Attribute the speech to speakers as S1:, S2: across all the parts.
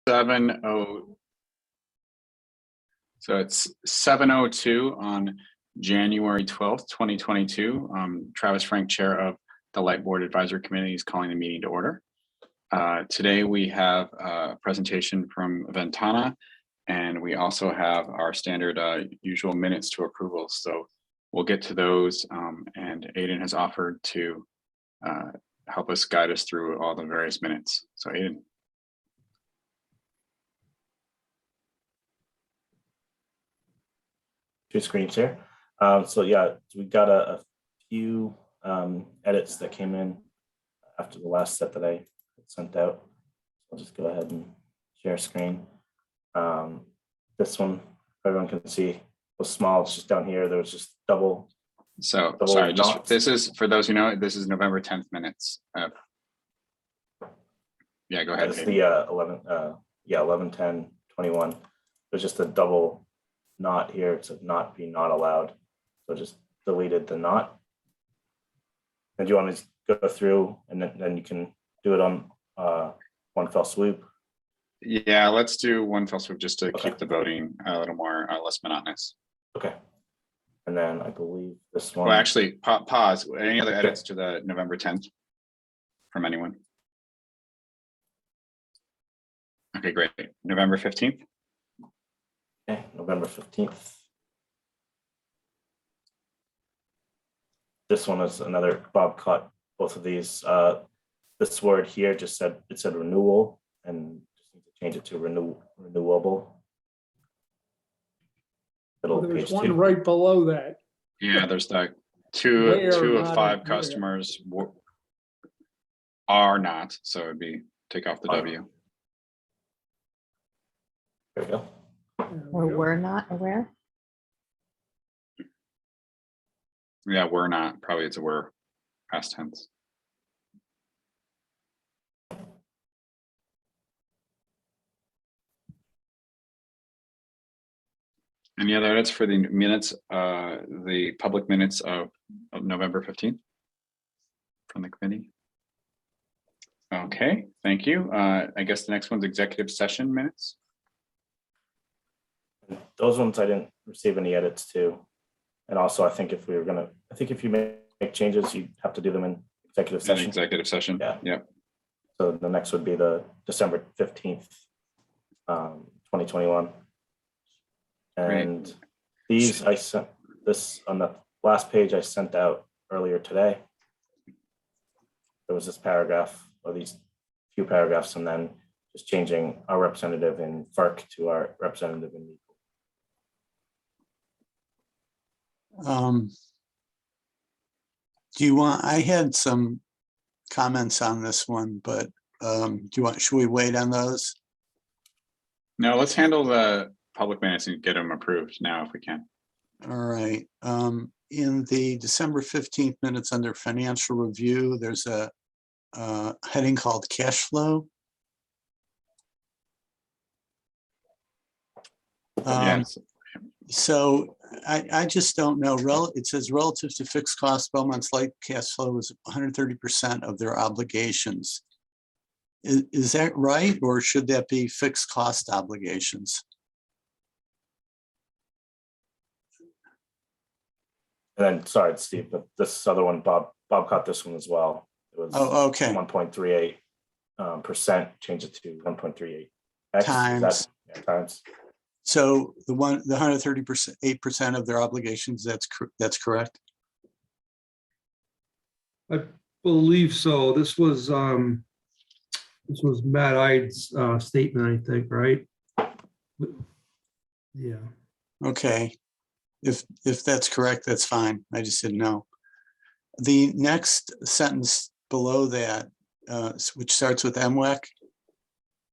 S1: 7:00. So it's 7:02 on January 12th, 2022. Travis Frank, Chair of the Light Board Advisory Committee, is calling the meeting to order. Today we have a presentation from VENTANA, and we also have our standard usual minutes to approval. So we'll get to those, and Aiden has offered to help us guide us through all the various minutes. So Aiden.
S2: Two screens here. So yeah, we got a few edits that came in after the last set that I sent out. I'll just go ahead and share screen. This one, everyone can see, was small. It's just down here. There was just double.
S1: So sorry, just this is for those who know. This is November 10th minutes. Yeah, go ahead.
S2: It's the 11/10/21. There's just a double not here. It said not be not allowed. So just deleted the not. And do you want to go through and then you can do it on one fell swoop?
S1: Yeah, let's do one fell swoop just to keep the voting a little more less monotonous.
S2: Okay. And then I believe this one.
S1: Well, actually, pause. Any other edits to the November 10th from anyone? Okay, great. November 15th.
S2: Okay, November 15th. This one is another, Bob caught both of these. This word here just said, it said renewal, and just need to change it to renewable.
S3: Well, there's one right below that.
S1: Yeah, there's like two of five customers are not, so it'd be take off the W.
S2: There we go.
S4: Or we're not aware.
S1: Yeah, we're not. Probably it's a were past tense. Any other edits for the minutes, the public minutes of November 15th from the committee? Okay, thank you. I guess the next one's executive session minutes.
S2: Those ones I didn't receive any edits to. And also, I think if we were gonna, I think if you make changes, you have to do them in executive session.
S1: Executive session.
S2: Yeah.
S1: Yep.
S2: So the next would be the December 15th, 2021. And
S1: Great.
S2: these I sent this on the last page I sent out earlier today. There was this paragraph or these few paragraphs, and then just changing our representative in FARC to our representative in legal.
S5: Do you want, I had some comments on this one, but do you want, should we wait on those?
S1: No, let's handle the public minutes and get them approved now if we can.
S5: All right. In the December 15th minutes under financial review, there's a heading called cash flow.
S1: Yes.
S5: So I just don't know. It says relative to fixed costs, Belmont's light cash flow is 130% of their obligations. Is that right, or should that be fixed cost obligations?
S2: And then, sorry, Steve, but this other one, Bob caught this one as well. It was 1.38%. Change it to 1.38
S5: times.
S2: Times.
S5: So the 138% of their obligations. That's correct.
S3: I believe so. This was Matt Ide's statement, I think, right? Yeah.
S5: Okay. If that's correct, that's fine. I just didn't know. The next sentence below that, which starts with MWEC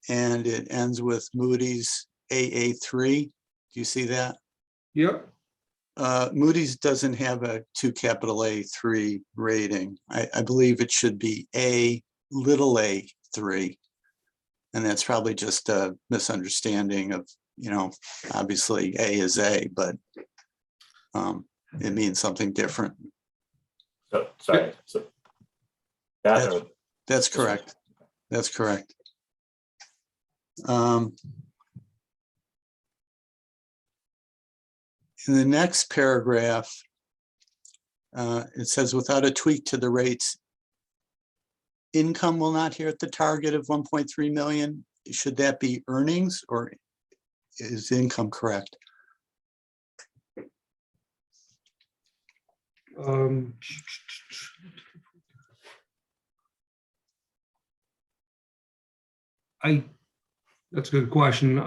S5: and it ends with Moody's AA3. Do you see that?
S3: Yep.
S5: Moody's doesn't have a 2A3 rating. I believe it should be A3. And that's probably just a misunderstanding of, obviously A is A, but it means something different.
S2: So sorry. So
S5: that's correct. That's correct. In the next paragraph, it says without a tweak to the rates, income will not hit the target of 1.3 million. Should that be earnings or is income correct?
S3: That's a good question.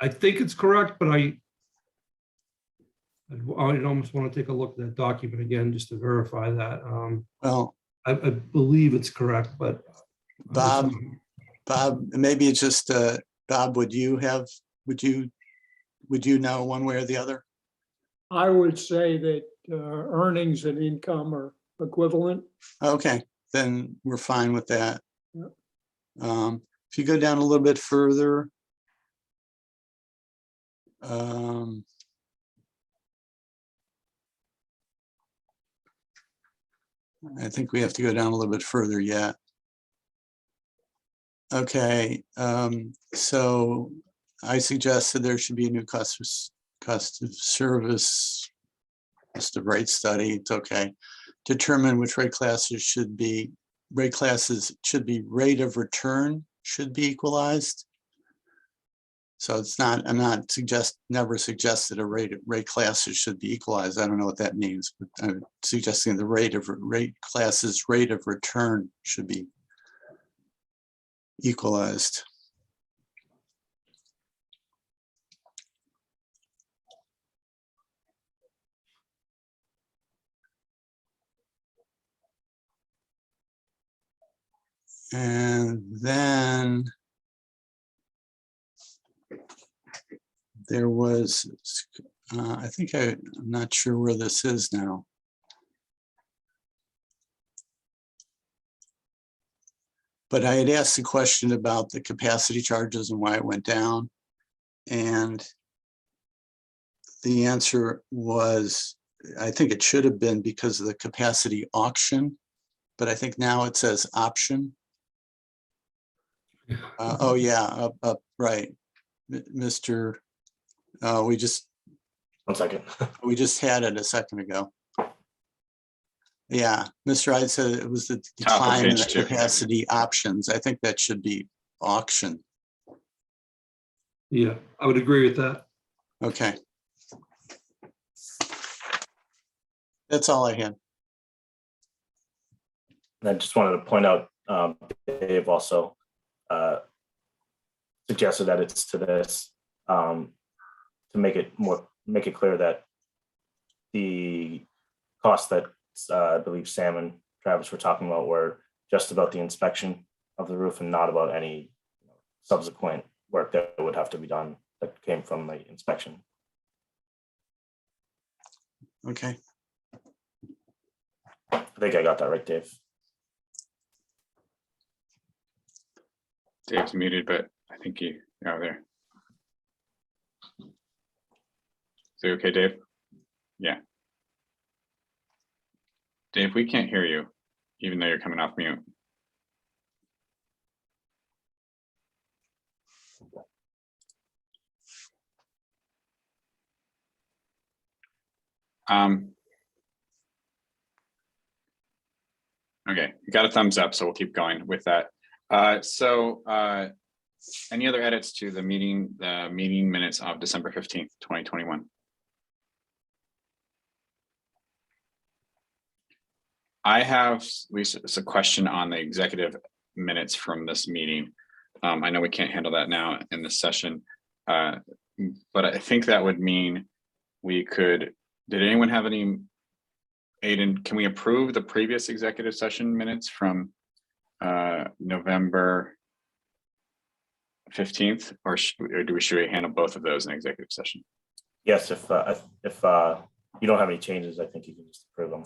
S3: I think it's correct, but I'd almost want to take a look at that document again, just to verify that.
S5: Well,
S3: I believe it's correct, but.
S5: Bob, maybe it's just, Bob, would you know one way or the other?
S6: I would say that earnings and income are equivalent.
S5: Okay, then we're fine with that.
S6: Yep.
S5: If you go down a little bit further, I think we have to go down a little bit further yet. Okay, so I suggested there should be a new cost of service, cost of rate study. It's okay. Determine which rate classes should be rate of return should be equalized. So it's not, never suggested a rate classes should be equalized. I don't know what that means, but I'm suggesting the rate classes rate of return should be equalized. And then there was, I think I'm not sure where this is now. But I had asked a question about the capacity charges and why it went down. And the answer was, I think it should have been because of the capacity auction, but I think now it says option. Oh yeah, right. Mr. We just
S2: 1 second.
S5: we just had it a second ago. Yeah, Mr. Hyde said it was the
S1: Top of
S5: decline in the
S1: page 2.
S5: capacity options. I think that should be auction.
S3: Yeah, I would agree with that.
S5: Okay. That's all I had.
S2: And I just wanted to point out, Dave also suggested edits to this to make it clear that the costs that I believe Sam and Travis were talking about were just about the inspection of the roof and not about any subsequent work that would have to be done that came from the inspection.
S5: Okay.
S2: I think I got that right, Dave.
S1: Dave's muted, but I think you are there. Is it okay, Dave? Yeah. Dave, we can't hear you, even though you're coming off mute. Okay, you got a thumbs up, so we'll keep going with that. Any other edits to the meeting minutes of December 15th, 2021? I have, Lisa, it's a question on the executive minutes from this meeting. I know we can't handle that now in this session, but I think that would mean we could, did anyone have any, Aiden, can we approve the previous executive session minutes from November 15th, or should we handle both of those in executive session?
S2: Yes, if you don't have any changes, I think you can just approve them.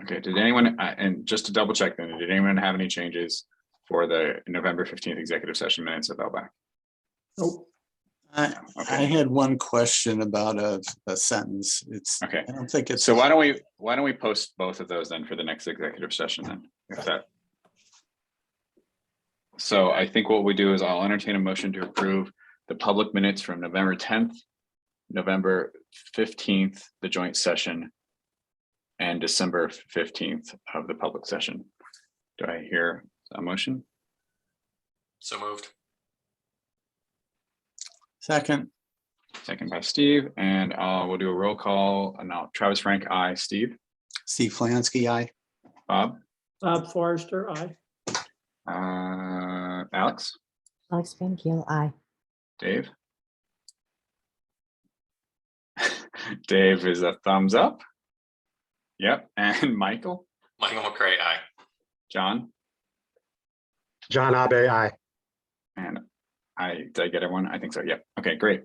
S1: Okay, did anyone, and just to double check then, did anyone have any changes for the November 15th executive session minutes of LBAC?
S6: Nope.
S5: I had one question about a sentence. It's
S1: Okay.
S5: I don't think it's
S1: So why don't we post both of those then for the next executive session then? If that. So I think what we do is I'll entertain a motion to approve the public minutes from November 10th, November 15th, the joint session, and December 15th of the public session. Do I hear a motion?
S7: So moved.
S5: Second,
S1: Second by Steve, and we'll do a roll call. Now, Travis Frank, aye. Steve,
S5: Steve Flansky, aye.
S1: Bob,
S6: Bob Forrester, aye.
S1: Alex,
S4: Alex Van Keel, aye.
S1: Dave. Dave is a thumbs up. Yep, and Michael,
S7: Michael McCray, aye.
S1: John,
S8: John Abe, aye.
S1: and did I get everyone? I think so. Yep. Okay, great.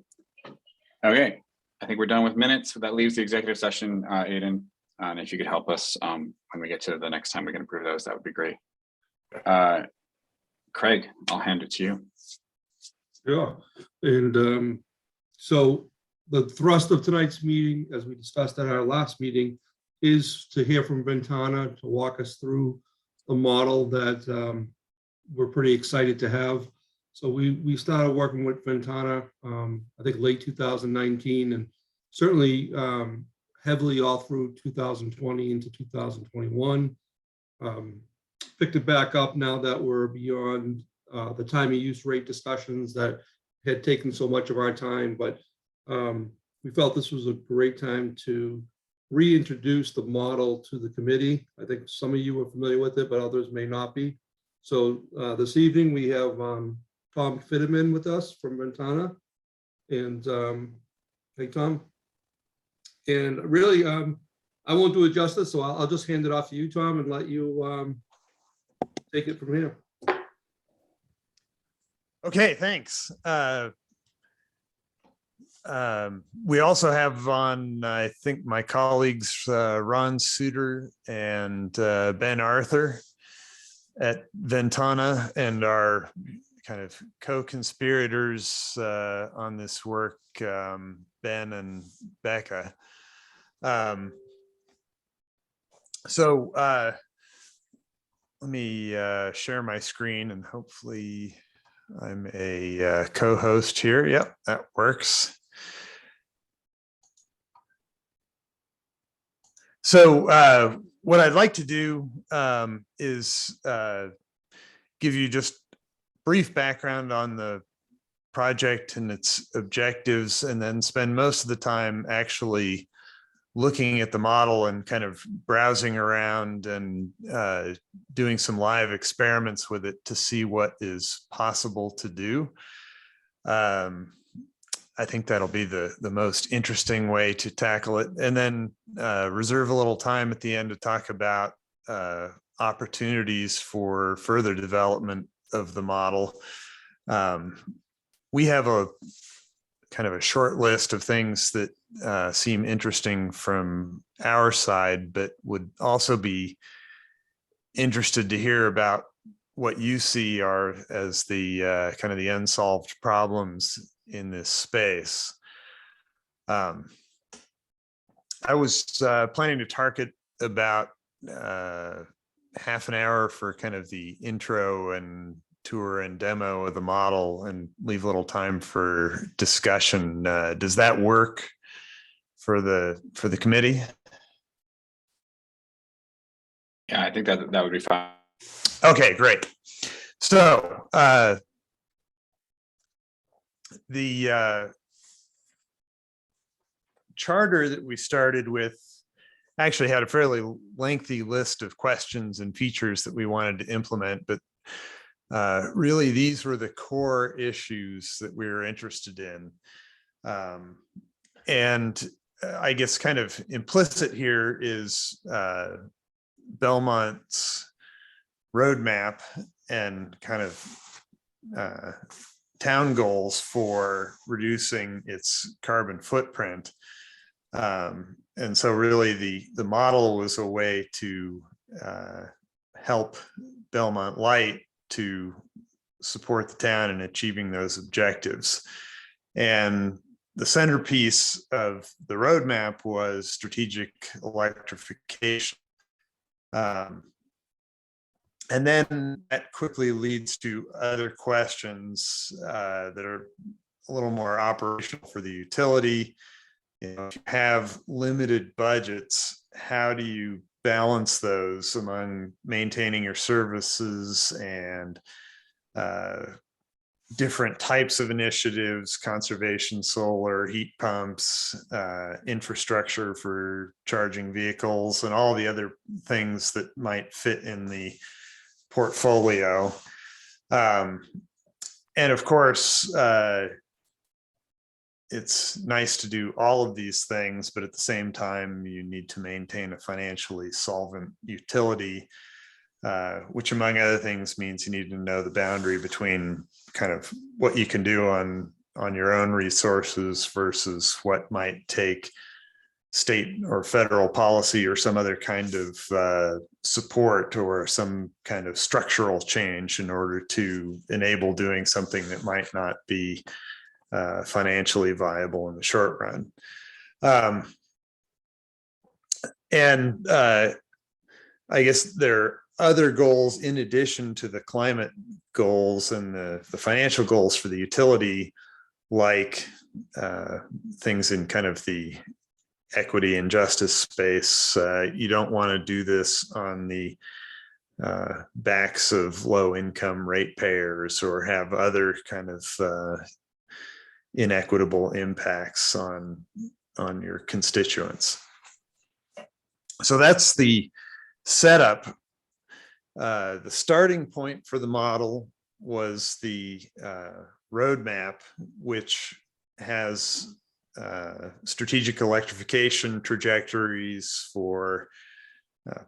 S1: Okay, I think we're done with minutes. So that leaves the executive session, Aiden. And if you could help us when we get to the next time we can approve those, that would be great. Craig, I'll hand it to you.
S3: Yeah, and so the thrust of tonight's meeting, as we discussed at our last meeting, is to hear from Ventana to walk us through a model that we're pretty excited to have. So we started working with Ventana, I think late 2019, and certainly heavily all through 2020 into 2021. Picked it back up now that we're beyond the time of use rate discussions that had taken so much of our time, but we felt this was a great time to reintroduce the model to the committee. I think some of you are familiar with it, but others may not be. So this evening we have Tom Fitterman with us from Ventana. And hey, Tom. And really, I won't do it justice, so I'll just hand it off to you, Tom, and let you take it from here.
S9: Okay, thanks. We also have on, I think, my colleagues, Ron Suter and Ben Arthur at Ventana, and our kind of co-conspirators on this work, Ben and Becca. So let me share my screen, and hopefully I'm a co-host here. Yep, that works. So what I'd like to do is give you just brief background on the project and its objectives, and then spend most of the time actually looking at the model and kind of browsing around and doing some live experiments with it to see what is possible to do. I think that'll be the most interesting way to tackle it, and then reserve a little time at the end to talk about opportunities for further development of the model. We have a kind of a short list of things that seem interesting from our side, but would also be interested to hear about what you see are as the kind of the unsolved problems in this space. I was planning to target about half an hour for kind of the intro and tour and demo of the model, and leave a little time for discussion. Does that work for the committee?
S1: Yeah, I think that would be fine.
S9: Okay, great. So the charter that we started with actually had a fairly lengthy list of questions and features that we wanted to implement, but really these were the core issues that we were interested in. And I guess kind of implicit here is Belmont's roadmap and kind of town goals for reducing its carbon footprint. And so really the model was a way to help Belmont Light to support the town in achieving those objectives. And the centerpiece of the roadmap was strategic electrification. And then that quickly leads to other questions that are a little more operational for the utility. You know, if you have limited budgets, how do you balance those among maintaining your services and different types of initiatives, conservation, solar, heat pumps, infrastructure for charging vehicles, and all the other things that might fit in the portfolio. And of course, it's nice to do all of these things, but at the same time, you need to maintain a financially solvent utility, which among other things means you need to know the boundary between kind of what you can do on your own resources versus what might take state or federal policy or some other kind of support or some kind of structural change in order to enable doing something that might not be financially viable in the short run. And I guess there are other goals in addition to the climate goals and the financial goals for the utility, like things in kind of the equity and justice space. You don't want to do this on the backs of low income ratepayers or have other kind of inequitable impacts on your constituents. So that's the setup. The starting point for the model was the roadmap, which has strategic electrification trajectories for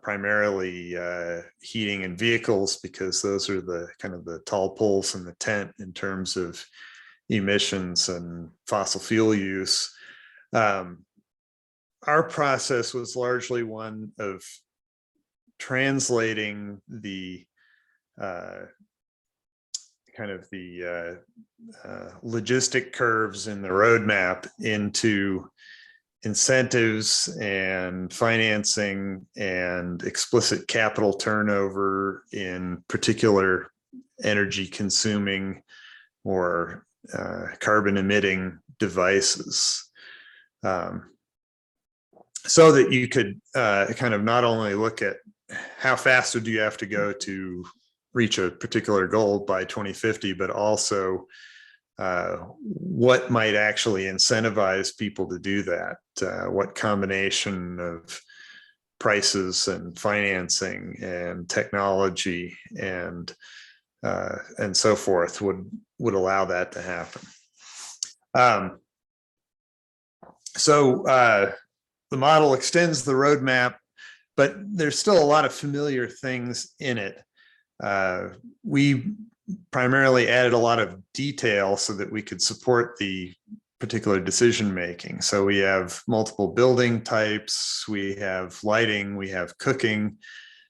S9: primarily heating and vehicles, because those are the kind of the tall poles in the tent in terms of emissions and fossil fuel use. Our process was largely one of translating the kind of the logistic curves in the roadmap into incentives and financing and explicit capital turnover in particular energy consuming or carbon emitting devices, so that you could kind of not only look at how fast would you have to go to reach a particular goal by 2050, but also what might actually incentivize people to do that, what combination of prices and financing and technology and so forth would allow that to happen. So the model extends the roadmap, but there's still a lot of familiar things in it. We primarily added a lot of detail so that we could support the particular decision making. So we have multiple building types, we have lighting, we have cooking.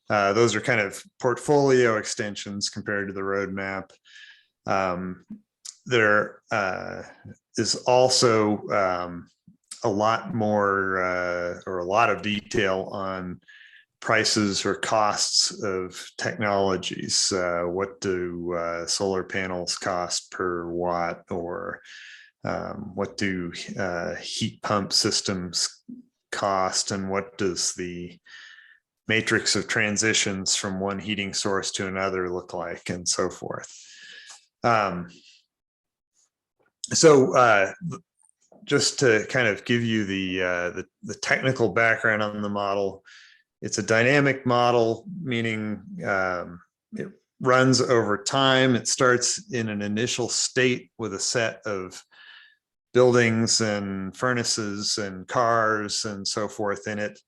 S9: Those are kind of portfolio extensions compared to the roadmap. There is also a lot more or a lot of detail on prices or costs of technologies. What do solar panels cost per watt, or what do heat pump systems cost, and what does the matrix of transitions from one heating source to another look like, and so forth. So just to kind of give you the technical background on the model, it's a dynamic model, meaning it runs over time. It starts in an initial state with a set of buildings and furnaces and cars and so forth in it,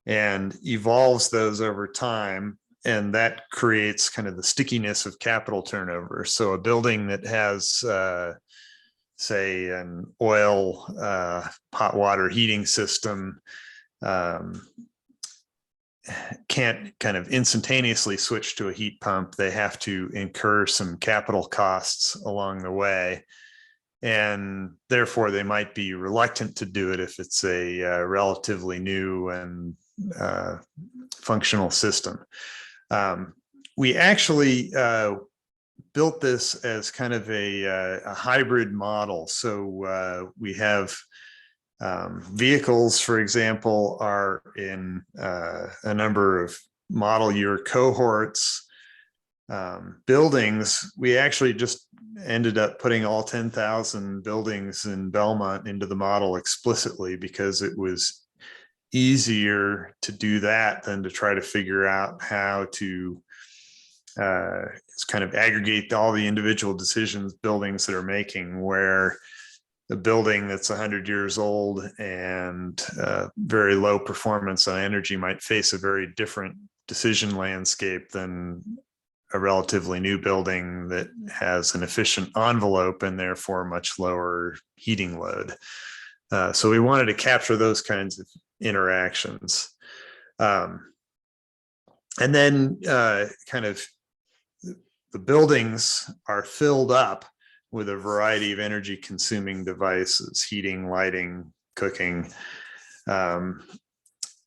S9: and evolves those over time. And that creates kind of the stickiness of capital turnover. So a building that has, say, an oil hot water heating system can't kind of instantaneously switch to a heat pump. They have to incur some capital costs along the way, and therefore they might be reluctant to do it if it's a relatively new and functional system. we actually built this as kind of a hybrid model. So we have vehicles, for example, are in a number of model year cohorts. Buildings, we actually just ended up putting all 10,000 buildings in Belmont into the model explicitly because it was easier to do that than to try to figure out how to kind of aggregate all the individual decisions buildings that are making, where a building that's 100 years old and very low performance on energy might face a very different decision landscape than a relatively new building that has an efficient envelope and therefore much lower heating load. So we wanted to capture those kinds of interactions. And then kind of the buildings are filled up with a variety of energy consuming devices, heating, lighting, cooking. And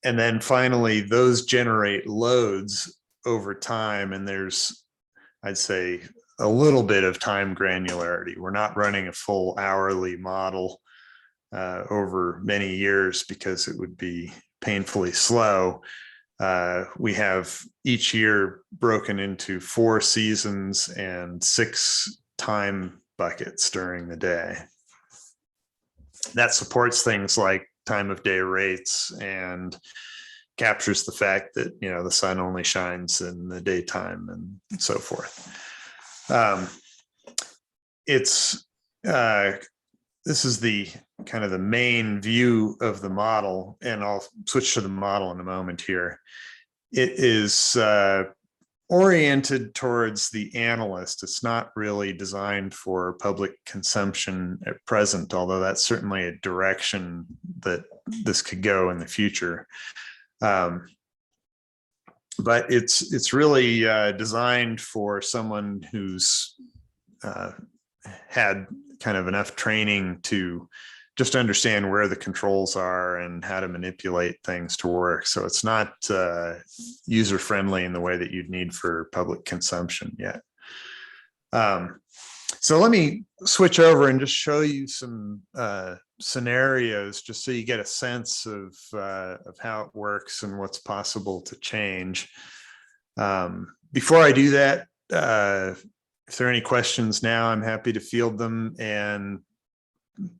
S9: then finally, those generate loads over time. And there's, I'd say, a little bit of time granularity. We're not running a full hourly model over many years because it would be painfully slow. We have each year broken into 4 seasons and 6 time buckets during the day. That supports things like time of day rates and captures the fact that, you know, the sun only shines in the daytime and so forth. This is the kind of the main view of the model, and I'll switch to the model in a moment here. It is oriented towards the analyst. It's not really designed for public consumption at present, although that's certainly a direction that this could go in the future. But it's really designed for someone who's had kind of enough training to just understand where the controls are and how to manipulate things to work. So it's not user-friendly in the way that you'd need for public consumption yet. So let me switch over and just show you some scenarios, just so you get a sense of how it works and what's possible to change. Before I do that, if there are any questions now, I'm happy to field them, and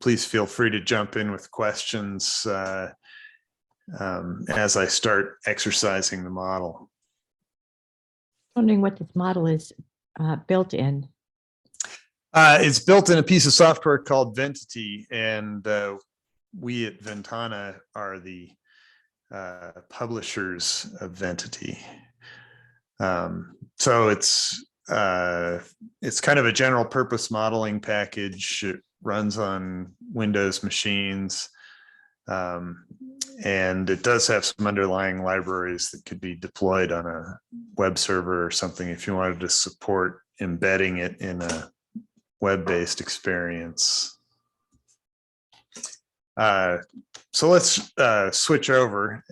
S9: please feel free to jump in with questions as I start exercising the model.
S4: Wondering what this model is built in.
S9: It's built in a piece of software called VEIII, and we at VENTANA are the publishers of VEIII. So it's kind of a general purpose modeling package. It runs on Windows machines, and it does have some underlying libraries that could be deployed on a web server or something if you wanted to support embedding it in a web-based experience. So let's switch over.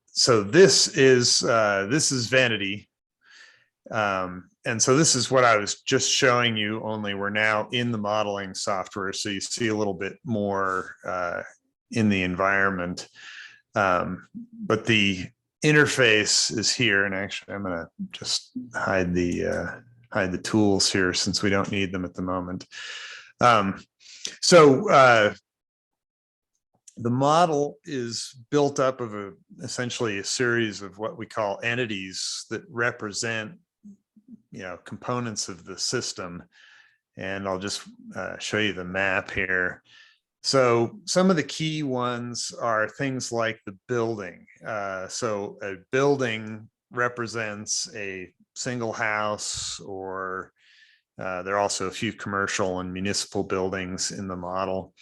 S9: So this is VEIII. And so this is what I was just showing you, only we're now in the modeling software. So you see a little bit more in the environment. But the interface is here. And actually, I'm going to just hide the tools here since we don't need them at the moment. The model is built up of essentially a series of what we call entities that represent, you know, components of the system. And I'll just show you the map here. So some of the key ones are things like the building. So a building represents a single house, or there are also a few commercial and municipal buildings in the model.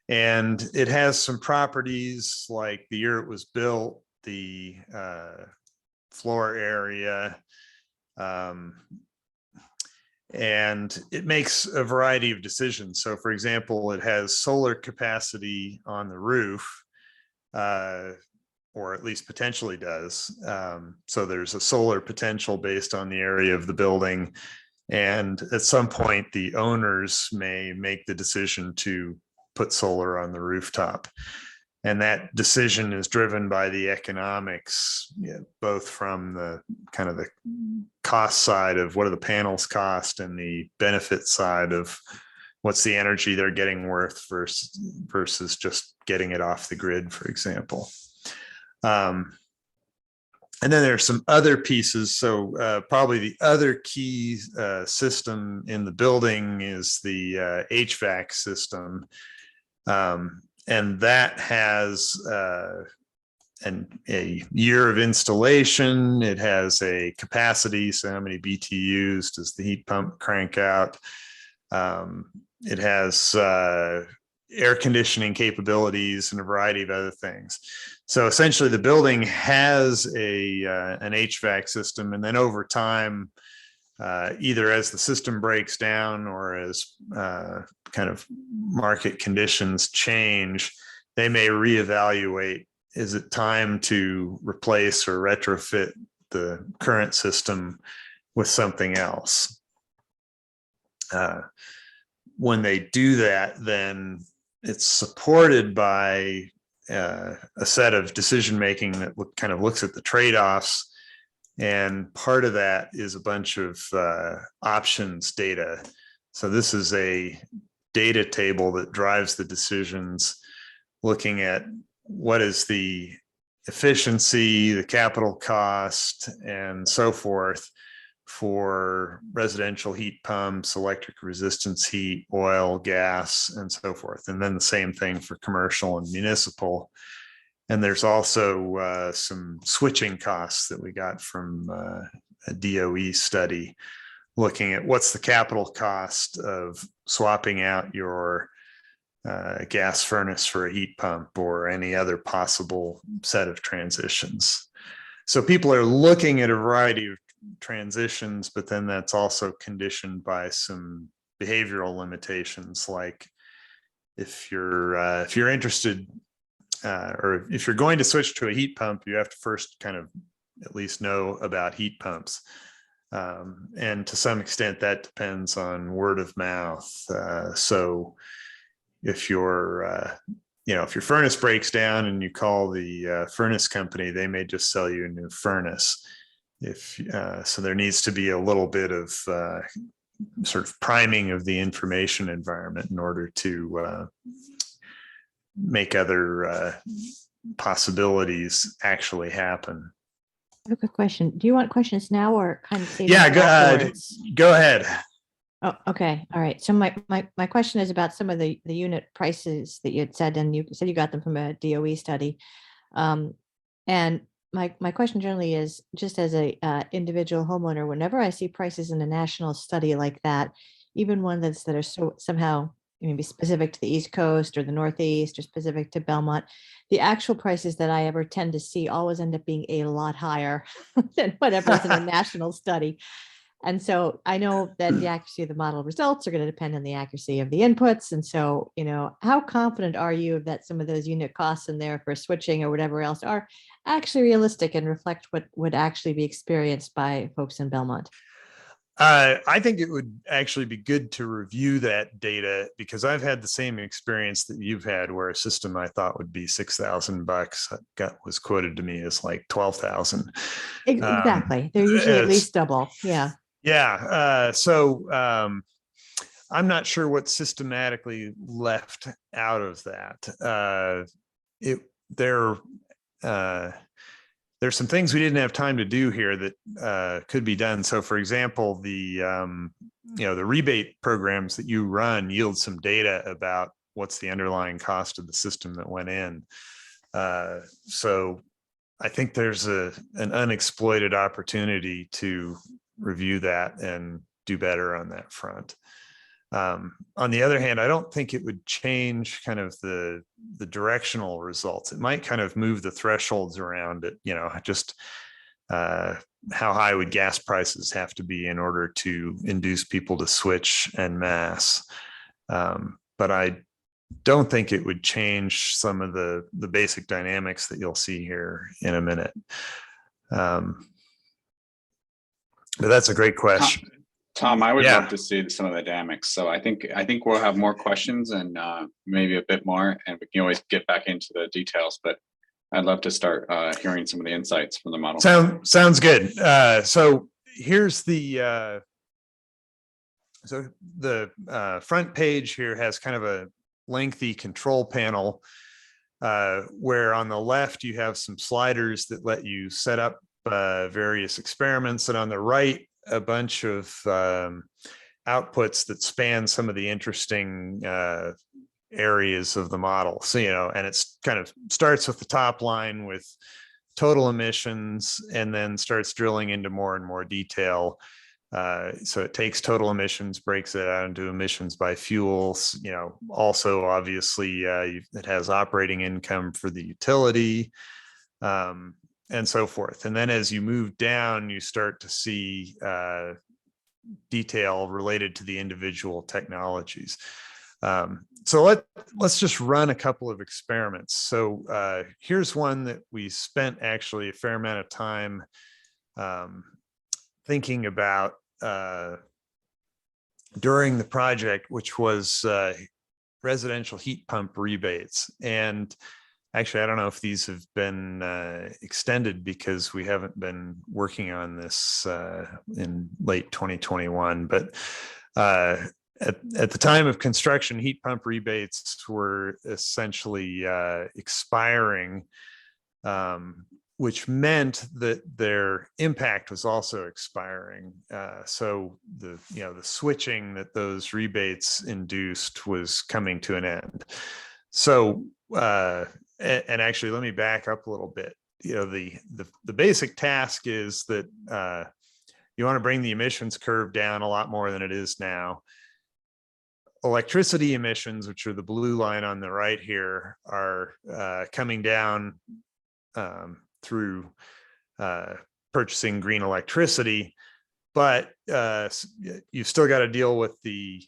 S9: And it has some properties like the year it was built, the floor area, and it makes a variety of decisions. So for example, it has solar capacity on the roof, or at least potentially does. So there's a solar potential based on the area of the building. And at some point, the owners may make the decision to put solar on the rooftop. And that decision is driven by the economics, both from the kind of the cost side of what do the panels cost and the benefit side of what's the energy they're getting worth versus just getting it off the grid, for example. And then there's some other pieces. So probably the other key system in the building is the HVAC system. And that has a year of installation. It has a capacity, so how many BTUs does the heat pump crank out? It has air conditioning capabilities and a variety of other things. So essentially the building has an HVAC system, and then over time, either as the system breaks down or as kind of market conditions change, they may reevaluate, is it time to replace or retrofit the current system with something else? When they do that, then it's supported by a set of decision-making that kind of looks at the trade-offs. And part of that is a bunch of options data. So this is a data table that drives the decisions, looking at what is the efficiency, the capital cost, and so forth for residential heat pumps, electric resistance heat, oil, gas, and so forth. And then the same thing for commercial and municipal. And there's also some switching costs that we got from a DOE study, looking at what's the capital cost of swapping out your gas furnace for a heat pump or any other possible set of transitions. So people are looking at a variety of transitions, but then that's also conditioned by some behavioral limitations, like if you're interested or if you're going to switch to a heat pump, you have to first kind of at least know about heat pumps. And to some extent that depends on word of mouth. So if your furnace breaks down and you call the furnace company, they may just sell you a new furnace. So there needs to be a little bit of sort of priming of the information environment in order to make other possibilities actually happen.
S4: I have a quick question. Do you want questions now or kind of save
S9: Yeah,
S4: them for afterwards?
S9: go ahead.
S4: Oh, okay. All right. So my question is about some of the unit prices that you had said, and you said you got them from a DOE study. And my question generally is, just as a individual homeowner, whenever I see prices in a national study like that, even one that are so somehow maybe specific to the East Coast or the Northeast or specific to Belmont, the actual prices that I ever tend to see always end up being a lot higher than whatever's in a national study. And so I know that the accuracy of the model results are going to depend on the accuracy of the inputs. And so, how confident are you that some of those unit costs in there for switching or whatever else are actually realistic and reflect what would actually be experienced by folks in Belmont?
S9: I think it would actually be good to review that data, because I've had the same experience that you've had, where a system I thought would be $6,000 was quoted to me as like 12,000.
S4: Exactly. They're usually at least double. Yeah.
S9: Yeah. So I'm not sure what's systematically left out of that. There's some things we didn't have time to do here that could be done. So, for example, the rebate programs that you run yield some data about what's the underlying cost of the system that went in. So I think there's an unexploited opportunity to review that and do better on that front. On the other hand, I don't think it would change kind of the directional results. It might kind of move the thresholds around it, just how high would gas prices have to be in order to induce people to switch en masse. But don't think it would change some of the basic dynamics that you'll see here in a minute. But that's a great question.
S1: Tom, I would
S9: Yeah.
S1: love to see some of the dynamics. So I think we'll have more questions and maybe a bit more, and we can always get back into the details. But I'd love to start hearing some of the insights from the model.
S9: Sounds good. So here's the front page here has kind of a lengthy control panel where on the left you have some sliders that let you set up various experiments, and on the right a bunch of outputs that span some of the interesting areas of the model. So, and it's kind of starts with the top line with total emissions and then starts drilling into more and more detail. So it takes total emissions, breaks it out into emissions by fuels, also obviously it has operating income for the utility, and so forth. And then as you move down, you start to see detail related to the individual technologies. So let's just run a couple of experiments. So here's one that we spent actually a fair amount of time thinking about during the project, which was residential heat pump rebates. And actually, I don't know if these have been extended because we haven't been working on this in late 2021. But at the time of construction, heat pump rebates were essentially expiring, which meant that their impact was also expiring. So the switching that those rebates induced was coming to an end. So and actually, let me back up a little bit. The basic task is that you want to bring the emissions curve down a lot more than it is now. Electricity emissions, which are the blue line on the right here, are coming down through purchasing green electricity, but you've still got to deal with the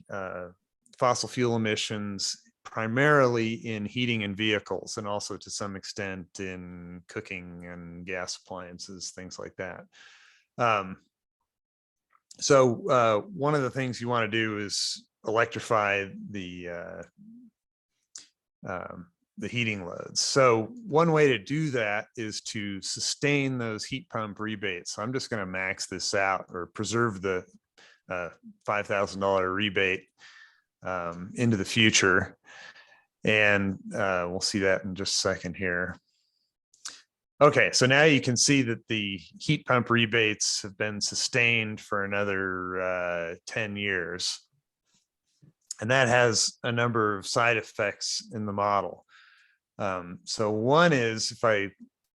S9: fossil fuel emissions, primarily in heating and vehicles, and also to some extent in cooking and gas appliances, things like that. So one of the things you want to do is electrify the heating loads. So one way to do that is to sustain those heat pump rebates. So I'm just going to max this out or preserve the $5,000 rebate into the future. And we'll see that in just a second here. Okay, so now you can see that the heat pump rebates have been sustained for another 10 years. And that has a number of side effects in the model. So one is, if I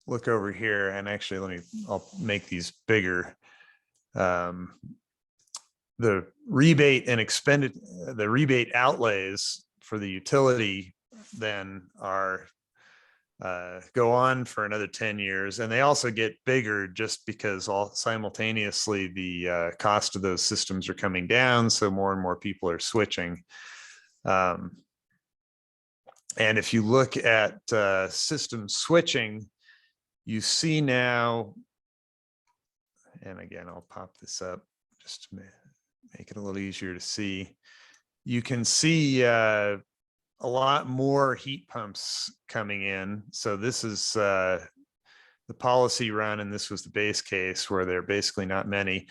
S9: look over here, and actually I'll make these bigger. The rebate and the rebate outlays for the utility then are go on for another 10 years, and they also get bigger just because simultaneously the cost of those systems are coming down, so more and more people are switching. And if you look at system switching, you see now, and again, I'll pop this up just to make it a little easier to see. You can see a lot more heat pumps coming in. So this is the policy run, and this was the base case where there are basically not many.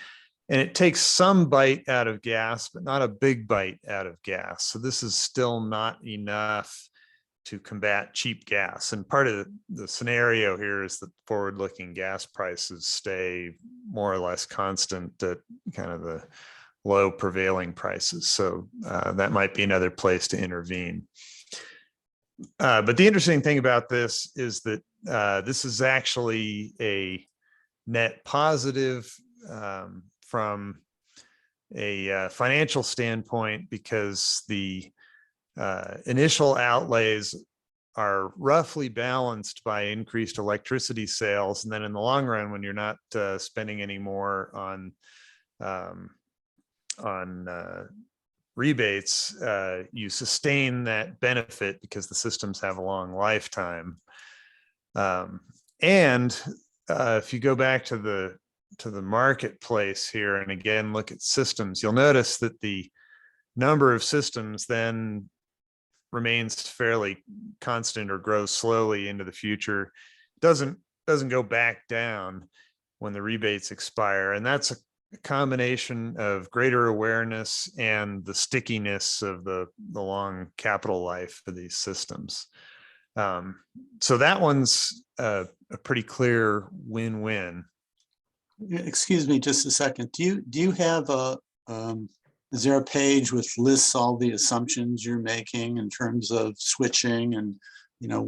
S9: And it takes some bite out of gas, but not a big bite out of gas. So this is still not enough to combat cheap gas. And part of the scenario here is that forward-looking gas prices stay more or less constant at kind of the low prevailing prices. So that might be another place to intervene. But the interesting thing about this is that this is actually a net positive from a financial standpoint, because the initial outlays are roughly balanced by increased electricity sales. And then in the long run, when you're not spending any more on rebates, you sustain that benefit because the systems have a long lifetime. And if you go back to the marketplace here, and again, look at systems, you'll notice that the number of systems then remains fairly constant or grows slowly into the future. Doesn't go back down when the rebates expire. And that's a combination of greater awareness and the stickiness of the long capital life for these systems. So that one's a pretty clear win-win.
S5: Excuse me just a second. Do you have is there a page which lists all the assumptions you're making in terms of switching and, you know,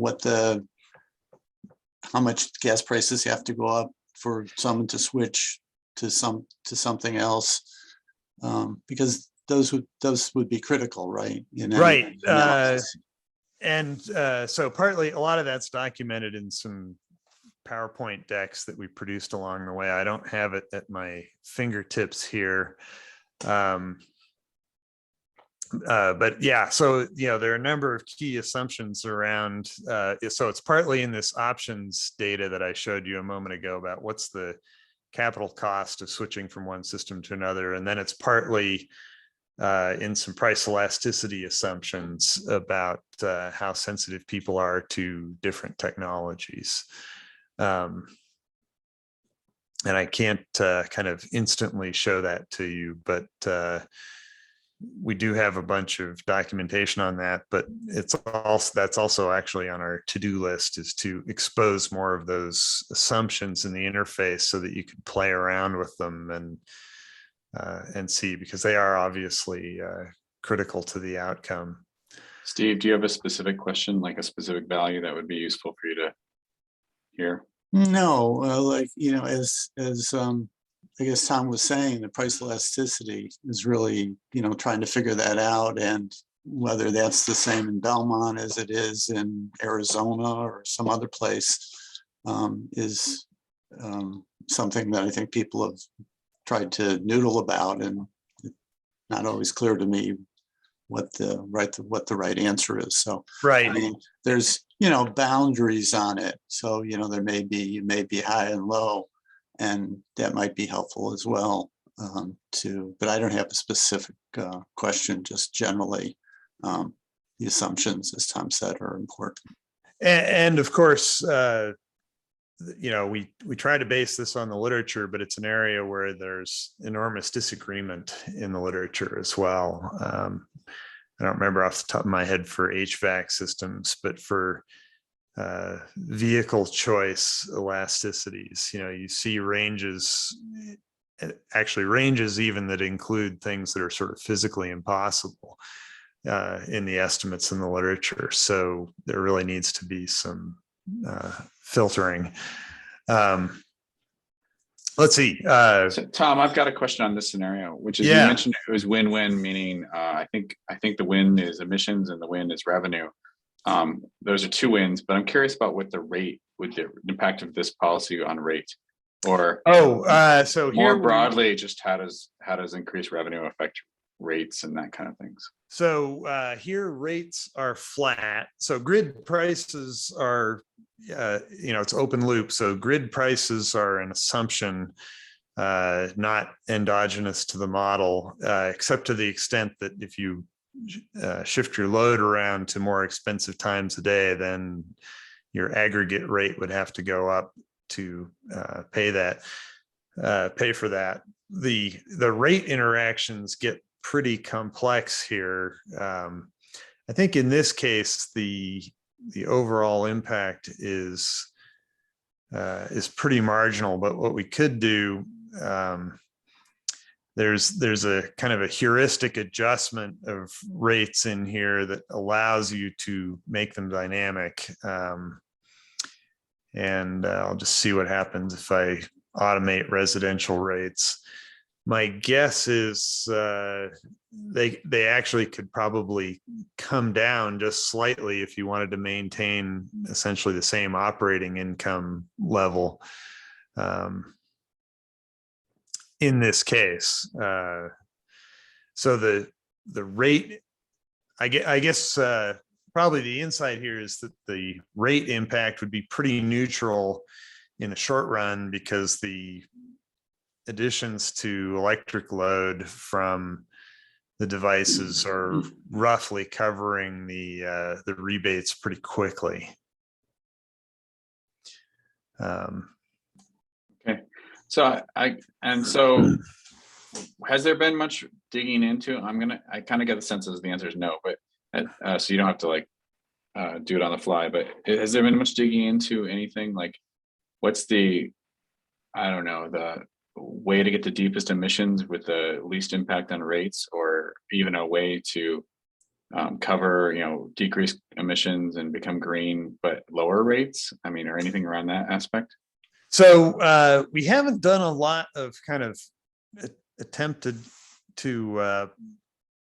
S5: how much gas prices have to go up for someone to switch to something else? Because those would be critical, right?
S9: Right. And so partly a lot of that's documented in some PowerPoint decks that we produced along the way. I don't have it at my fingertips here. But yeah, so, you know, there are a number of key assumptions around, so it's partly in this options data that I showed you a moment ago about what's the capital cost of switching from one system to another. And then it's partly in some price elasticity assumptions about how sensitive people are to different technologies. And I can't kind of instantly show that to you, but we do have a bunch of documentation on that, but that's also actually on our to-do list, is to expose more of those assumptions in the interface so that you can play around with them and see, because they are obviously critical to the outcome.
S1: Steve, do you have a specific question, like a specific value that would be useful for you to hear?
S5: No, like, you know, as I guess Tom was saying, the price elasticity is really, you know, trying to figure that out, and whether that's the same in Belmont as it is in Arizona or some other place is something that I think people have tried to noodle about, and not always clear to me what the right answer is. So
S9: Right.
S5: I mean, there's, you know, boundaries on it. So, you know, you may be high and low, and that might be helpful as well but I don't have a specific question, just generally the assumptions, as Tom said, are important.
S9: And of course, you know, we try to base this on the literature, but it's an area where there's enormous disagreement in the literature as well. I don't remember off the top of my head for HVAC systems, but for vehicle choice elasticities, you know, you see ranges even that include things that are sort of physically impossible in the estimates in the literature. So there really needs to be some filtering. Let's see.
S1: So, Tom, I've got a question on this scenario, which is, you mentioned it was win-win, meaning I think the win is emissions and the win is revenue. Those are two wins, but I'm curious about what the rate would, the impact of this policy on rate, or
S9: so
S1: more
S9: here
S1: broadly, just how does increased revenue affect rates and that kind of things?
S9: So here rates are flat. So grid prices are, you know, it's open loop. So grid prices are an assumption, not endogenous to the model, except to the extent that if you shift your load around to more expensive times a day, then your aggregate rate would have to go up to pay for that. The rate interactions get pretty complex here. I think in this case, the overall impact is pretty marginal, but what we could do, there's a kind of a heuristic adjustment of rates in here that allows you to make them dynamic. And I'll just see what happens if I automate residential rates. My guess is they actually could probably come down just slightly if you wanted to maintain essentially the same operating income level in this case. So the rate, I guess probably the insight here is that the rate impact would be pretty neutral in the short run, because the additions to electric load from the devices are roughly covering the rebates pretty quickly.
S1: Okay, so so has there been much digging into? I kind of get the sense that the answer is no, but so you don't have to like do it on the fly. But has there been much digging into anything like what's the, I don't know, the way to get the deepest emissions with the least impact on rates, or even a way to cover, decrease emissions and become green but lower rates? I mean, or anything around that aspect?
S9: So we haven't done a lot of kind of attempted to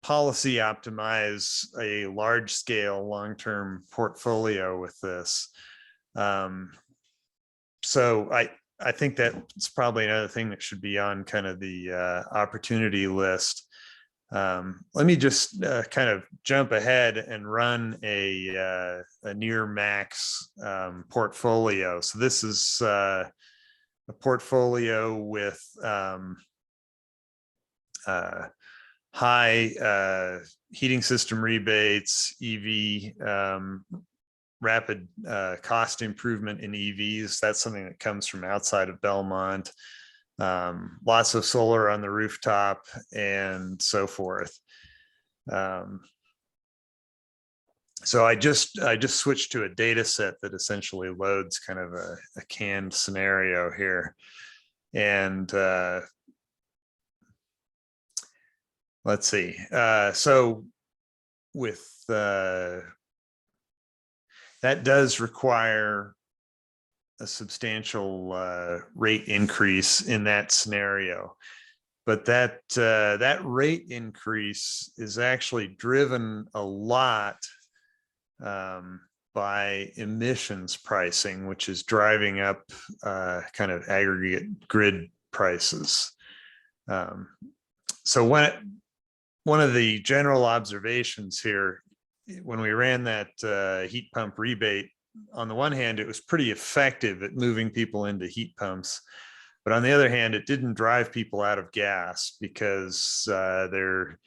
S9: policy optimize a large scale long-term portfolio with this. So I think that's probably another thing that should be on kind of the opportunity list. Let me just kind of jump ahead and run a near max portfolio. So this is a portfolio with high heating system rebates, EV, rapid cost improvement in EVs. That's something that comes from outside of Belmont. Lots of solar on the rooftop and so forth. So I just switched to a data set that essentially loads kind of a canned scenario here. And let's see. So with that does require a substantial rate increase in that scenario, but that rate increase is actually driven a lot by emissions pricing, which is driving up kind of aggregate grid prices. So one of the general observations here, when we ran that heat pump rebate, on the one hand, it was pretty effective at moving people into heat pumps. But on the other hand, it didn't drive people out of gas, because their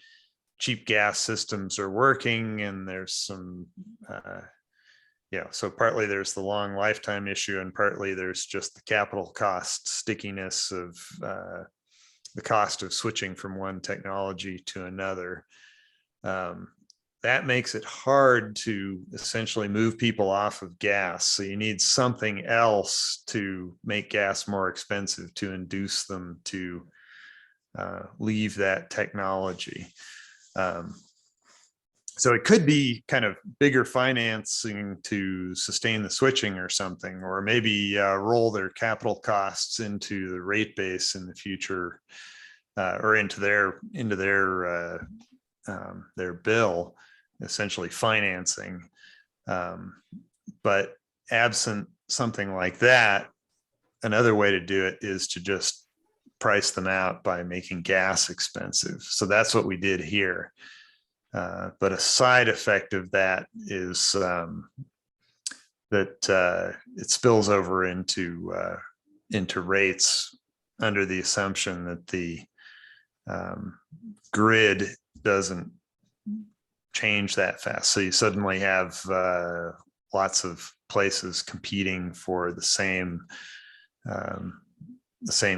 S9: cheap gas systems are working, and there's some, so partly there's the long lifetime issue, and partly there's just the capital cost stickiness of the cost of switching from one technology to another. That makes it hard to essentially move people off of gas. So you need something else to make gas more expensive to induce them to leave that technology. So it could be kind of bigger financing to sustain the switching or something, or maybe roll their capital costs into the rate base in the future, or into their bill, essentially financing. But absent something like that, another way to do it is to just price them out by making gas expensive. So that's what we did here. But a side effect of that is that it spills over into rates, under the assumption that the grid doesn't change that fast. So you suddenly have lots of places competing for the same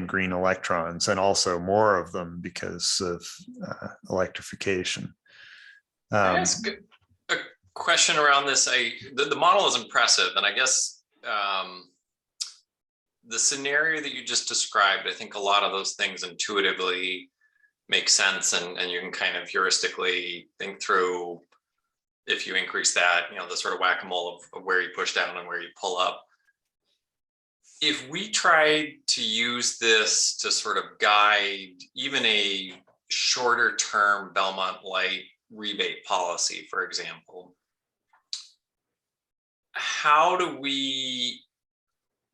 S9: green electrons, and also more of them because of electrification.
S7: Can I ask a question around this? The model is impressive, and I guess the scenario that you just described, I think a lot of those things intuitively make sense, and you can kind of heuristically think through, if you increase that, the sort of whack-a-mole of where you push down and where you pull up. If we tried to use this to sort of guide even a shorter term Belmont Light rebate policy, for example, how do we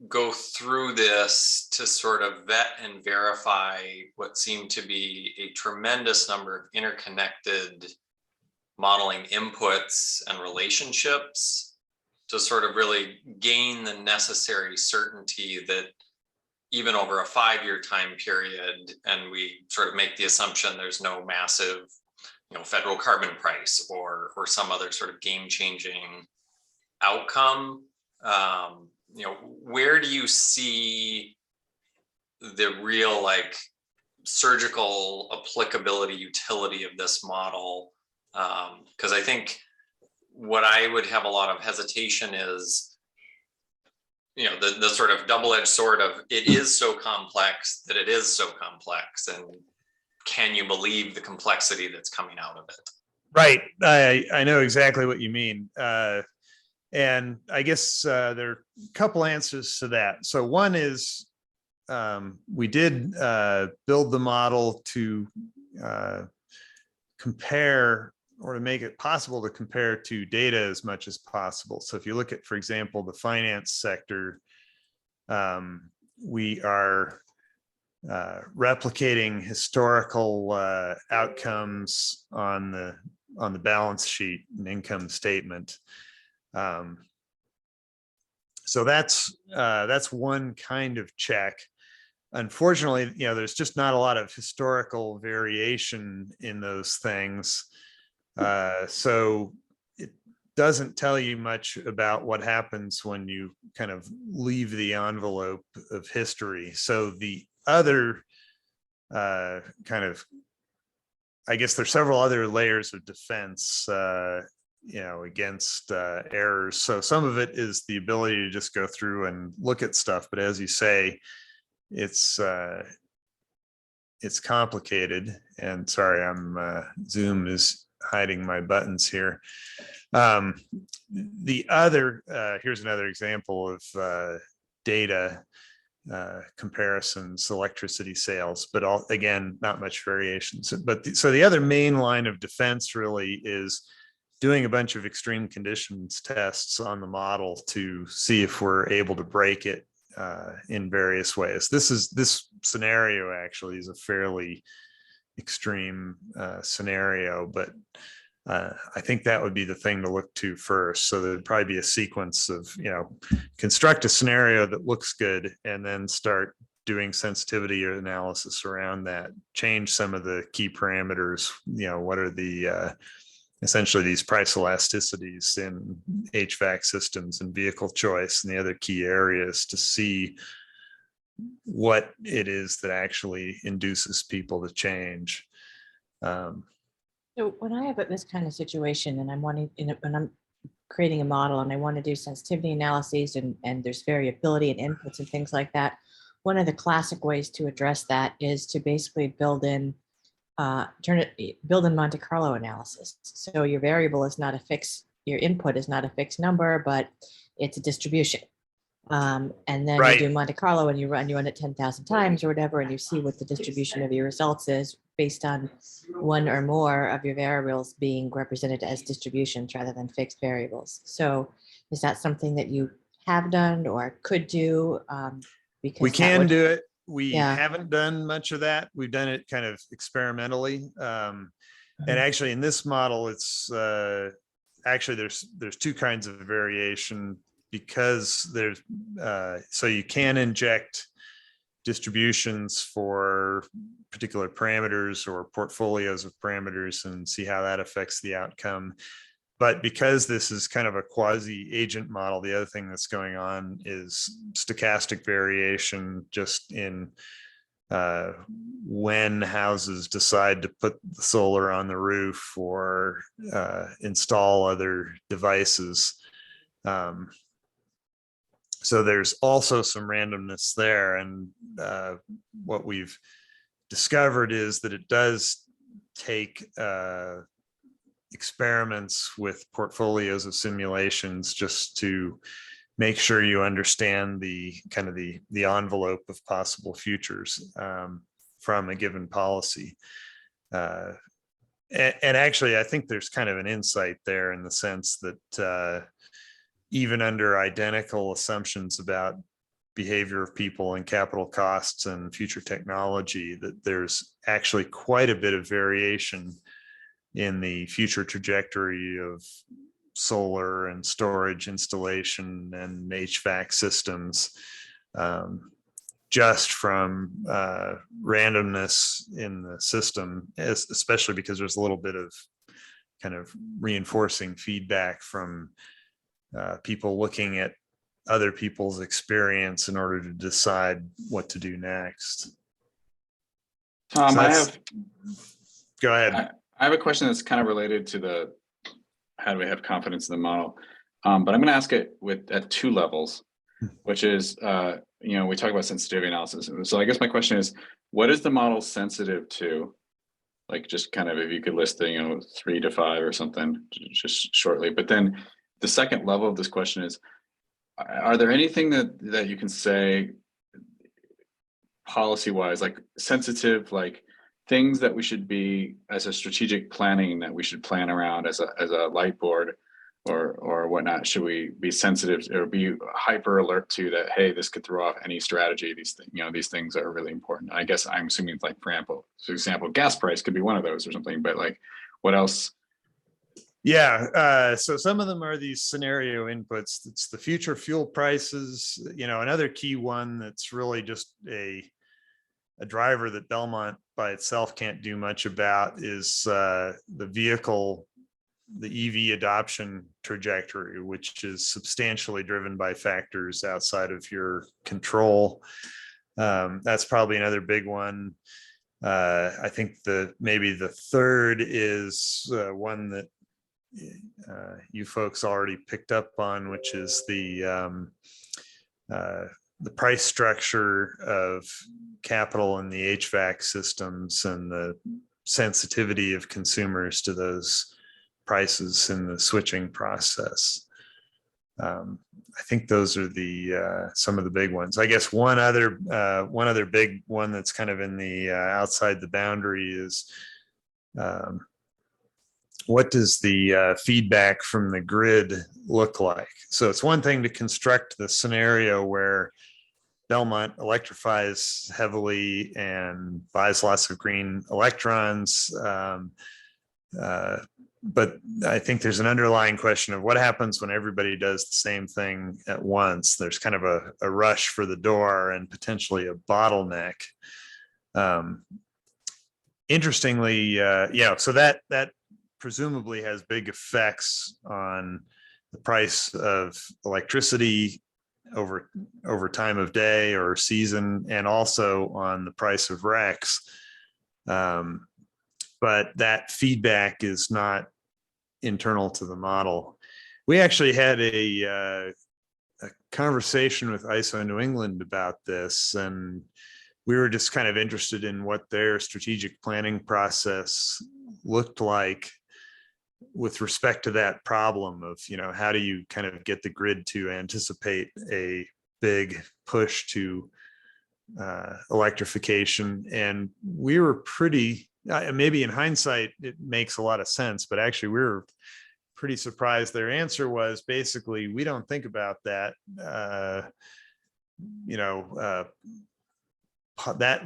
S7: go through this to sort of vet and verify what seemed to be a tremendous number of interconnected modeling inputs and relationships to sort of really gain the necessary certainty that even over a 5-year time period, and we sort of make the assumption there's no massive, federal carbon price or some other sort of game-changing outcome. Where do you see the real surgical applicability utility of this model? Because I think what I would have a lot of hesitation is, the sort of double-edged sword of it is so complex that it is so complex, and can you believe the complexity that's coming out of it?
S9: Right. I know exactly what you mean. And I guess there are a couple answers to that. So one is we did build the model to compare, or to make it possible to compare to data as much as possible. So if you look at, for example, the finance sector, we are replicating historical outcomes on the balance sheet and income statement. So that's one kind of check. Unfortunately, there's just not a lot of historical variation in those things. So it doesn't tell you much about what happens when you kind of leave the envelope of history. So the other kind of, I guess there's several other layers of defense against errors. So some of it is the ability to just go through and look at stuff, but as you say, it's complicated. And sorry, Zoom is hiding my buttons here. The other, here's another example of data comparisons, electricity sales, but again, not much variation. So the other main line of defense really is doing a bunch of extreme conditions tests on the model to see if we're able to break it in various ways. This scenario actually is a fairly extreme scenario, but I think that would be the thing to look to first. So there'd probably be a sequence of, construct a scenario that looks good and then start doing sensitivity or analysis around that, change some of the key parameters, what are the essentially these price elasticities in HVAC systems and vehicle choice and the other key areas to see what it is that actually induces people to change.
S4: So when I have this kind of situation and I'm wanting, when I'm creating a model and I want to do sensitivity analyses and there's variability in inputs and things like that, one of the classic ways to address that is to basically build in Monte Carlo analysis. So your variable is not a fixed, your input is not a fixed number, but it's a distribution. And then
S9: Right.
S4: You do Monte Carlo and you run it 10,000 times or whatever, and you see what the distribution of your results is based on one or more of your variables being represented as distributions rather than fixed variables. So is that something that you have done or could do? Because
S9: we can do it. We
S4: Yeah.
S9: haven't done much of that. We've done it kind of experimentally. And actually in this model, it's actually there's two kinds of variation because there's so you can inject distributions for particular parameters or portfolios of parameters and see how that affects the outcome. But because this is kind of a quasi agent model, the other thing that's going on is stochastic variation just in when houses decide to put the solar on the roof or install other devices. So there's also some randomness there. And what we've discovered is that it does take experiments with portfolios of simulations just to make sure you understand the kind of the envelope of possible futures from a given policy. And actually, I think there's kind of an insight there in the sense that even under identical assumptions about behavior of people and capital costs and future technology, that there's actually quite a bit of variation in the future trajectory of solar and storage installation and HVAC systems, just from randomness in the system, especially because there's a little bit of kind of reinforcing feedback from people looking at other people's experience in order to decide what to do next.
S1: Tom,
S9: So
S1: I
S9: that's-
S1: have
S9: Go ahead.
S1: I have a question that's kind of related to the how do we have confidence in the model, but I'm going to ask it at two levels, which is you know, we talk about sensitivity analysis. So I guess my question is, what is the model sensitive to? Like, just kind of if you could list the, you know, 3 to 5 or something just shortly. But then the second level of this question is, are there anything that you can say policy wise, like sensitive, like things that we should be as a strategic planning that we should plan around as a light board or whatnot? Should we be sensitive or be hyper alert to that? Hey, this could throw off any strategy. These things, you know, these things are really important. I guess I'm assuming it's like, for example, gas price could be one of those or something. But like, what else?
S9: Yeah, so some of them are these scenario inputs. It's the future fuel prices. You know, another key one that's really just a driver that Belmont by itself can't do much about is the vehicle, the EV adoption trajectory, which is substantially driven by factors outside of your control. That's probably another big one. I think maybe the third is one that you folks already picked up on, which is the price structure of capital in the HVAC systems and the sensitivity of consumers to those prices in the switching process. I think those are the some of the big ones. I guess one other big one that's kind of in the outside the boundary is what does the feedback from the grid look like? So it's one thing to construct the scenario where Belmont electrifies heavily and buys lots of green electrons. But I think there's an underlying question of what happens when everybody does the same thing at once. There's kind of a rush for the door and potentially a bottleneck. Interestingly, yeah, so that presumably has big effects on the price of electricity over time of day or season, and also on the price of RECs. But that feedback is not internal to the model. We actually had a conversation with ISO New England about this, and we were just kind of interested in what their strategic planning process looked like with respect to that problem of, you know, how do you kind of get the grid to anticipate a big push to electrification. And we were pretty, maybe in hindsight, it makes a lot of sense, but actually we were pretty surprised. Their answer was basically, we don't think about that, that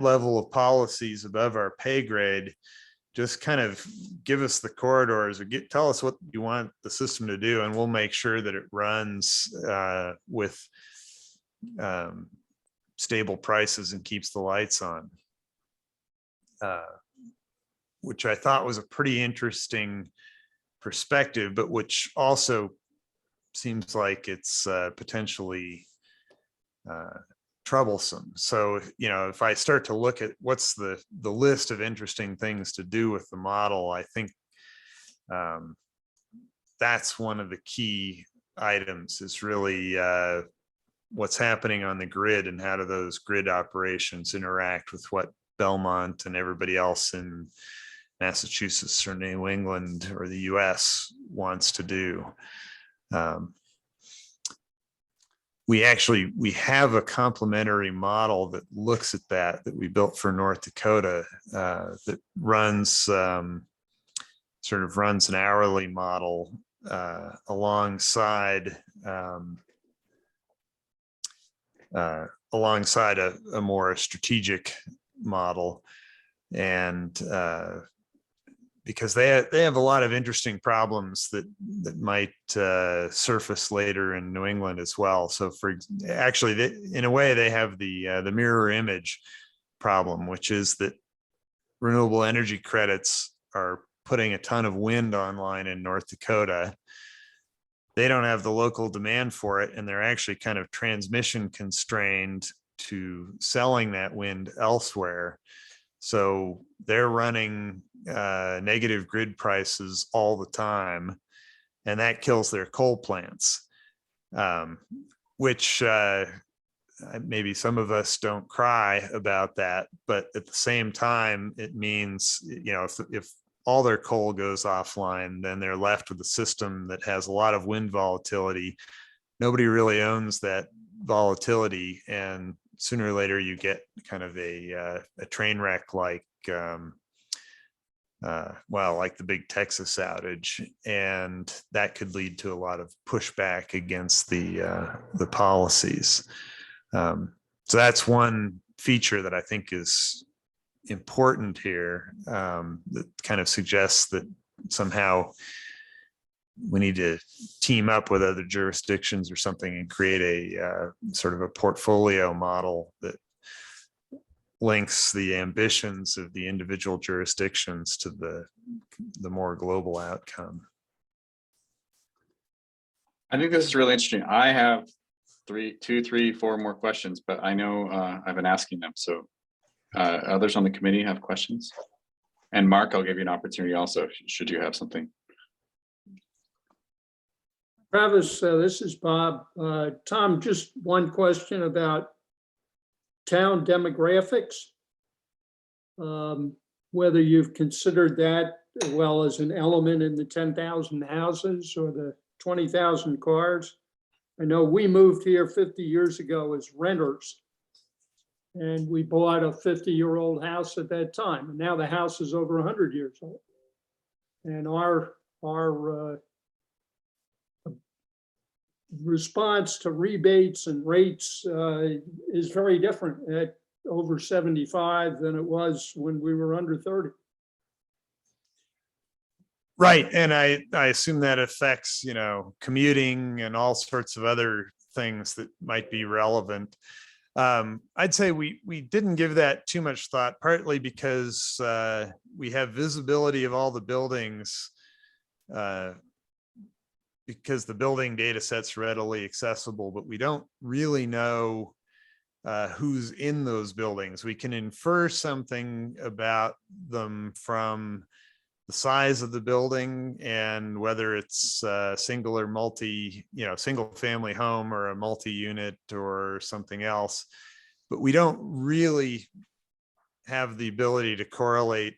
S9: level of policies above our pay grade. Just kind of give us the corridors or tell us what you want the system to do, and we'll make sure that it runs with stable prices and keeps the lights on. Which I thought was a pretty interesting perspective, but which also seems like it's potentially troublesome. So, you know, if I start to look at what's the list of interesting things to do with the model, I think that's one of the key items is really what's happening on the grid and how do those grid operations interact with what Belmont and everybody else in Massachusetts or New England or the US wants to do. We have a complementary model that looks at that we built for North Dakota that runs sort of runs an hourly model alongside alongside a more strategic model. And because they have a lot of interesting problems that might surface later in New England as well. So actually, in a way, they have the mirror image problem, which is that renewable energy credits are putting a ton of wind online in North Dakota. They don't have the local demand for it, and they're actually kind of transmission constrained to selling that wind elsewhere. So they're running negative grid prices all the time, and that kills their coal plants, which maybe some of us don't cry about that, but at the same time, it means, if all their coal goes offline, then they're left with a system that has a lot of wind volatility. Nobody really owns that volatility, and sooner or later you get kind of a train wreck like like the big Texas outage, and that could lead to a lot of pushback against the policies. So that's one feature that I think is important here, that kind of suggests that somehow we need to team up with other jurisdictions or something and create a sort of a portfolio model that links the ambitions of the individual jurisdictions to the more global outcome.
S1: I think this is really interesting. I have 2, 3, 4 more questions, but I know I've been asking them. So others on the committee have questions? And Mark, I'll give you an opportunity also, should you have something.
S6: Travis, this is Bob. Tom, just one question about town demographics. Whether you've considered that as well as an element in the 10,000 houses or the 20,000 cars. I know we moved here 50 years ago as renters, and we bought a 50-year-old house at that time, and now the house is over 100 years old. And our response to rebates and rates is very different at over 75 than it was when we were under 30.
S9: Right. And I assume that affects, commuting and all sorts of other things that might be relevant. I'd say we didn't give that too much thought, partly because we have visibility of all the buildings, because the building data set's readily accessible, but we don't really know who's in those buildings. We can infer something about them from the size of the building and whether it's single or single family home or a multi-unit or something else, but we don't really have the ability to correlate,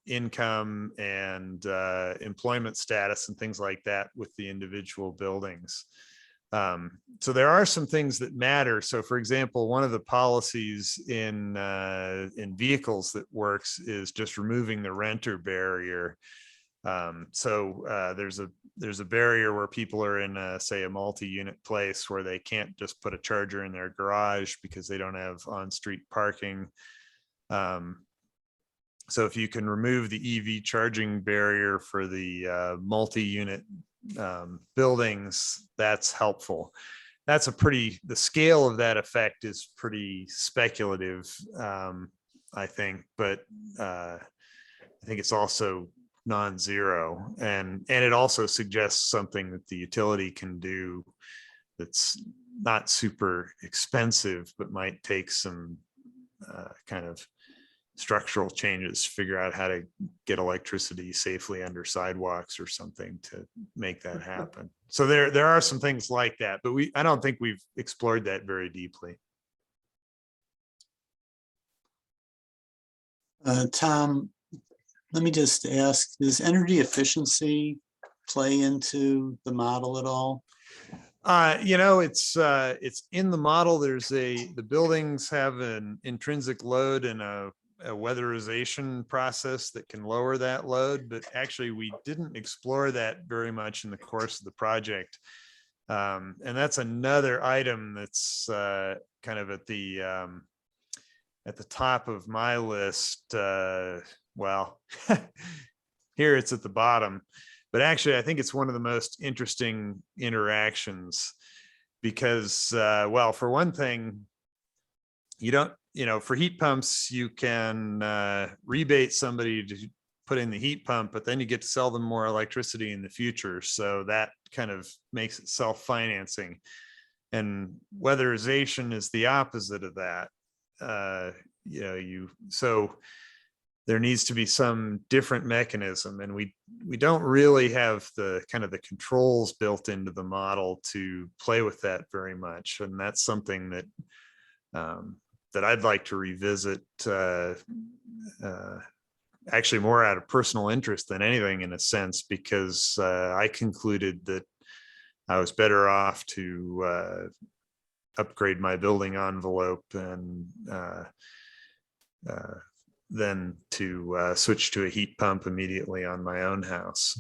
S9: income and employment status and things like that with the individual buildings. So there are some things that matter. So for example, one of the policies in vehicles that works is just removing the renter barrier. So there's a barrier where people are in say a multi-unit place where they can't just put a charger in their garage because they don't have on-street parking. So if you can remove the EV charging barrier for the multi-unit buildings, that's helpful. That's the scale of that effect is pretty speculative, I think, but I think it's also non-zero, and it also suggests something that the utility can do that's not super expensive, but might take some kind of structural changes to figure out how to get electricity safely under sidewalks or something to make that happen. So there are some things like that, but I don't think we've explored that very deeply.
S5: Tom, let me just ask, does energy efficiency play into the model at all? It's in the model. The buildings have an intrinsic load and a weatherization process that can lower that load, but actually we didn't explore that very much in the course of the project. And that's another item that's
S9: kind of at the top of my list. Well, here it's at the bottom, but actually I think it's one of the most interesting interactions because, well, for one thing, you don't, for heat pumps, you can rebate somebody to put in the heat pump, but then you get to sell them more electricity in the future. So that kind of makes it self-financing. And weatherization is the opposite of that. So there needs to be some different mechanism, and we don't really have the kind of the controls built into the model to play with that very much. And that's something that that I'd like to revisit, actually more out of personal interest than anything, in a sense, because I concluded that I was better off to upgrade my building envelope and than to switch to a heat pump immediately on my own house.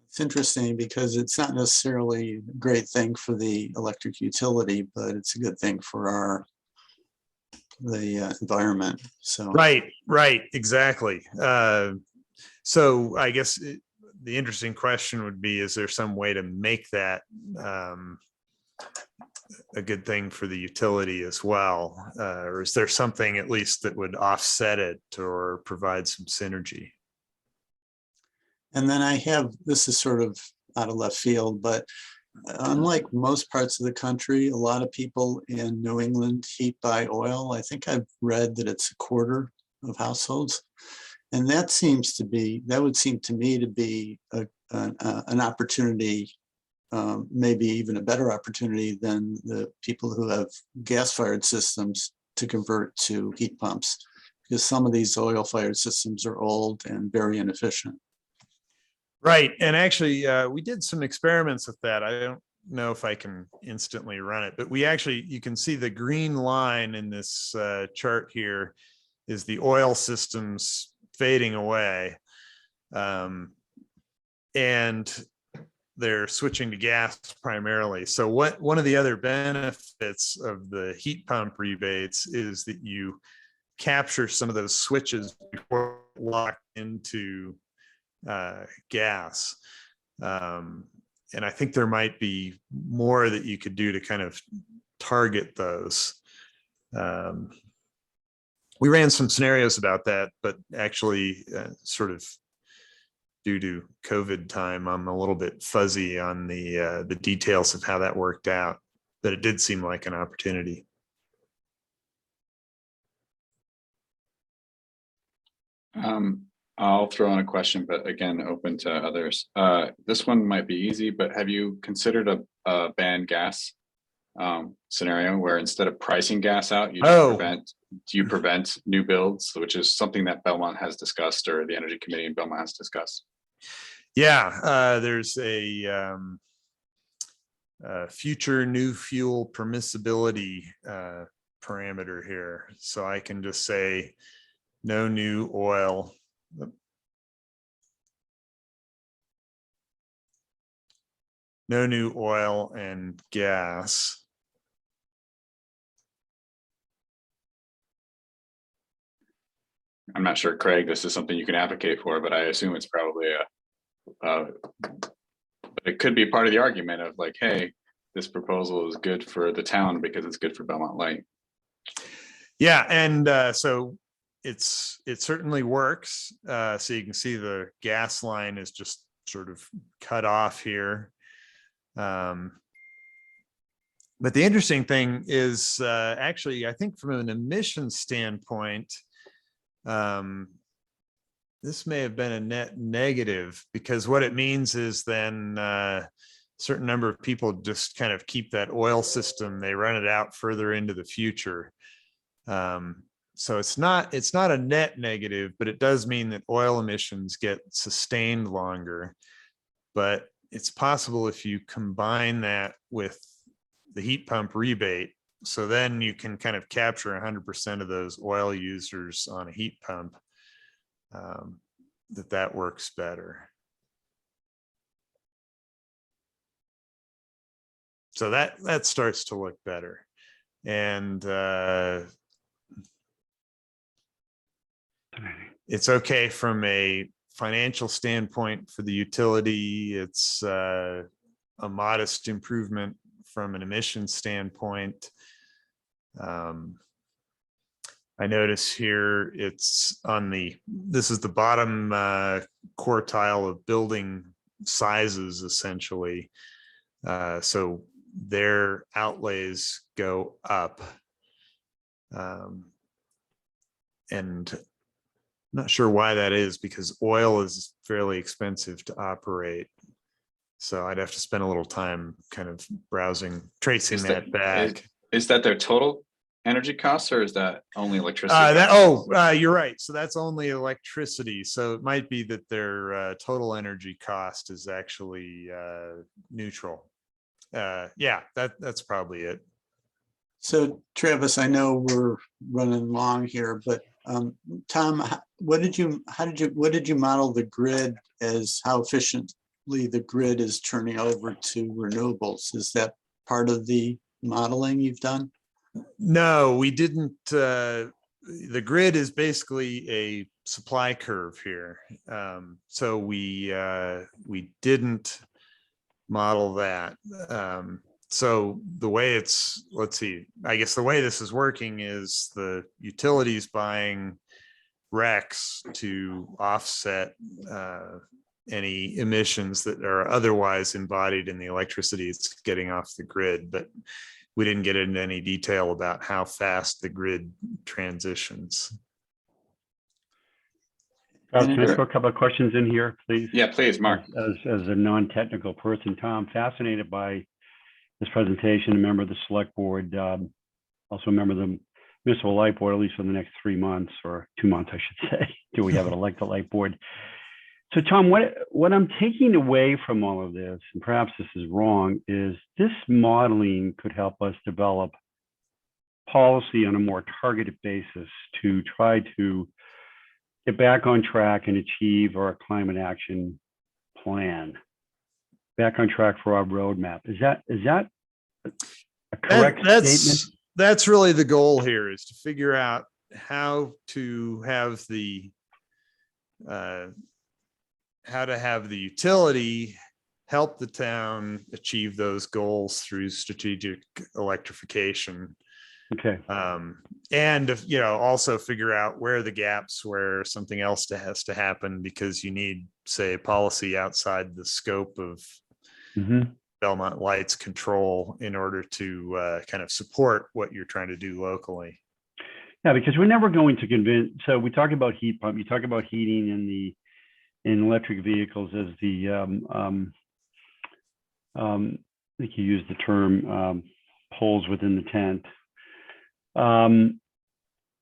S5: It's interesting because it's not necessarily a great thing for the electric utility, but it's a good thing for the environment. So
S9: right, exactly. So I guess the interesting question would be, is there some way to make that a good thing for the utility as well? Or is there something at least that would offset it or provide some synergy?
S5: And then this is sort of out of left field, but unlike most parts of the country, a lot of people in New England heat by oil. I think I've read that it's a quarter of households. And that would seem to me to be an opportunity, maybe even a better opportunity than the people who have gas-fired systems to convert to heat pumps, because some of these oil-fired systems are old and very inefficient.
S9: Right. And actually, we did some experiments with that. I don't know if I can instantly run it, but you can see the green line in this chart here is the oil systems fading away. And they're switching to gas primarily. So one of the other benefits of the heat pump rebates is that you capture some of those switches before locked into gas. And I think there might be more that you could do to kind of target those. We ran some scenarios about that, but actually sort of due to COVID time, I'm a little bit fuzzy on the details of how that worked out, but it did seem like an opportunity.
S1: I'll throw in a question, but again, open to others. This one might be easy, but have you considered a ban gas scenario where instead of pricing gas out, you just prevent new builds, which is something that Belmont has discussed, or the Energy Committee in Belmont has discussed?
S9: Yeah, there's a future new fuel permissibility parameter here. So I can just say no new oil. No new oil and gas.
S1: I'm not sure, Craig, this is something you can advocate for, but I assume it's probably it could be part of the argument of like, hey, this proposal is good for the town because it's good for Belmont Light.
S9: Yeah, and so it certainly works. So you can see the gas line is just sort of cut off here. But the interesting thing is actually, I think from an emissions standpoint, this may have been a net negative, because what it means is then a certain number of people just kind of keep that oil system, they run it out further into the future. So it's not a net negative, but it does mean that oil emissions get sustained longer. But it's possible if you combine that with the heat pump rebate, so then you can kind of capture 100% of those oil users on a heat pump, that works better. So that starts to look better. And it's okay from a financial standpoint for the utility. It's a modest improvement from an emissions standpoint. I notice here it's on this is the bottom quartile of building sizes essentially. So their outlays go up. And I'm not sure why that is, because oil is fairly expensive to operate. So I'd have to spend a little time kind of browsing, tracing
S1: Is
S9: that back.
S1: Is that their total energy costs, or is that only electricity?
S9: You're right. So that's only electricity. So it might be that their total energy cost is actually neutral. Yeah, that's probably it.
S5: So Travis, I know we're running long here, but Tom, what did you model the grid as, how efficiently the grid is turning over to renewables? Is that part of the modeling you've done?
S9: No, we didn't. The grid is basically a supply curve here. So we didn't model that. So the way it's, let's see, I guess the way this is working is the utilities buying RECs to offset any emissions that are otherwise embodied in the electricity it's getting off the grid. But we didn't get into any detail about how fast the grid transitions.
S10: Can I throw a couple of questions in here, please?
S1: Yeah, please, Mark.
S10: As a non-technical person, Tom, fascinated by this presentation, a member of the select board, also a member of the municipal light board, at least for the next 3 months or 2 months, I should say, till we have an elected light board. So Tom, what I'm taking away from all of this, and perhaps this is wrong, is this modeling could help us develop policy on a more targeted basis to try to get back on track and achieve our climate action plan. Back on track for our roadmap. Is that a correct statement?
S9: That's really the goal here, is to figure out how to have the utility help the town achieve those goals through strategic electrification.
S10: Okay.
S9: And also figure out where are the gaps where something else has to happen, because you need, say, policy outside the scope of Belmont Light's control in order to kind of support what you're trying to do locally.
S10: Yeah, because we're never going to convince. So we talk about heat pump. You talk about heating in electric vehicles as the I think you used the term holes within the tent.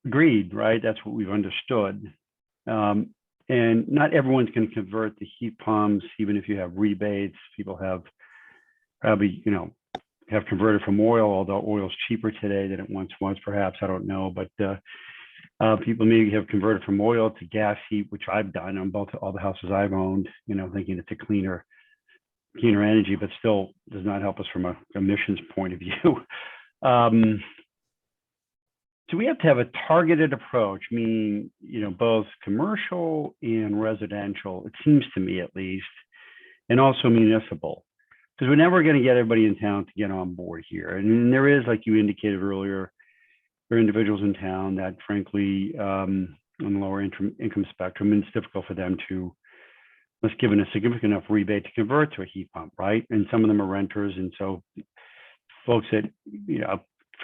S10: Agreed, right? That's what we've understood. And not everyone's going to convert the heat pumps, even if you have rebates. People have probably, have converted from oil, although oil's cheaper today than it once was, perhaps. I don't know. But people maybe have converted from oil to gas heat, which I've done on all the houses I've owned, thinking it's a cleaner energy, but still does not help us from an emissions point of view. So we have to have a targeted approach, meaning, both commercial and residential, it seems to me at least, and also municipal, because we're never going to get everybody in town to get on board here. And there is, like you indicated earlier, there are individuals in town that, frankly, on the lower income spectrum, and it's difficult for them to, unless given a significant enough rebate, to convert to a heat pump, right? And some of them are renters, and so folks that,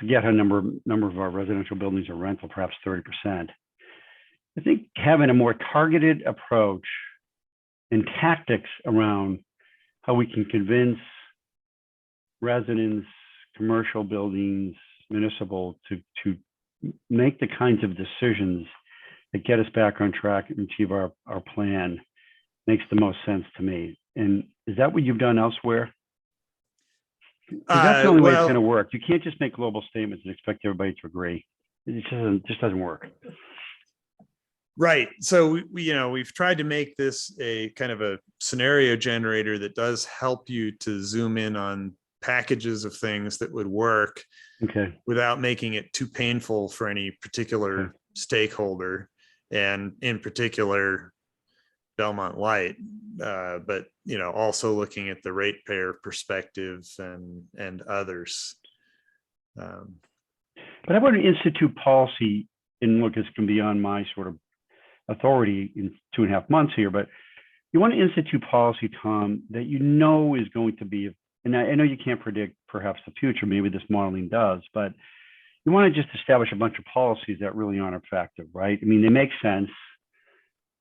S10: forget how number of our residential buildings are rental, perhaps 30%. I think having a more targeted approach and tactics around how we can convince residents, commercial buildings, municipal to make the kinds of decisions that get us back on track and achieve our plan makes the most sense to me. And is that what you've done elsewhere? That's the only way it's going to work. You can't just make global statements and expect everybody to agree. It just doesn't work.
S9: Right. So we've tried to make this a kind of a scenario generator that does help you to zoom in on packages of things that would work.
S10: Okay.
S9: without making it too painful for any particular stakeholder, and in particular Belmont Light, but also looking at the ratepayer perspective and others.
S10: But I want to institute policy, and look, this can be on my sort of authority in 2.5 months here, but you want to institute policy, Tom, that is going to be, and I know you can't predict perhaps the future, maybe this modeling does, but you want to just establish a bunch of policies that really aren't effective, right? I mean, they make sense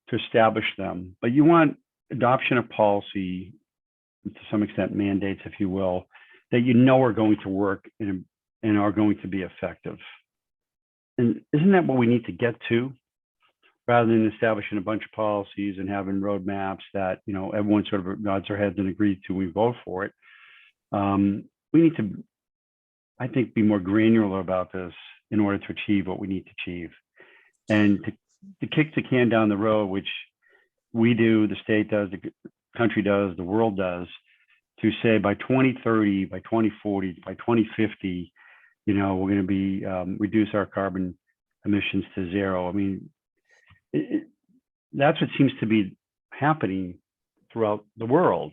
S10: to establish them, but you want adoption of policy, to some extent mandates, if you will, that are going to work and are going to be effective. And isn't that what we need to get to, rather than establishing a bunch of policies and having roadmaps that everyone sort of nods their heads and agrees to, we vote for it. We need to, I think, be more granular about this in order to achieve what we need to achieve. And to kick the can down the road, which we do, the state does, the country does, the world does, to say by 2030, by 2040, by 2050, we're going to be reduce our carbon emissions to zero. I mean, that's what seems to be happening throughout the world.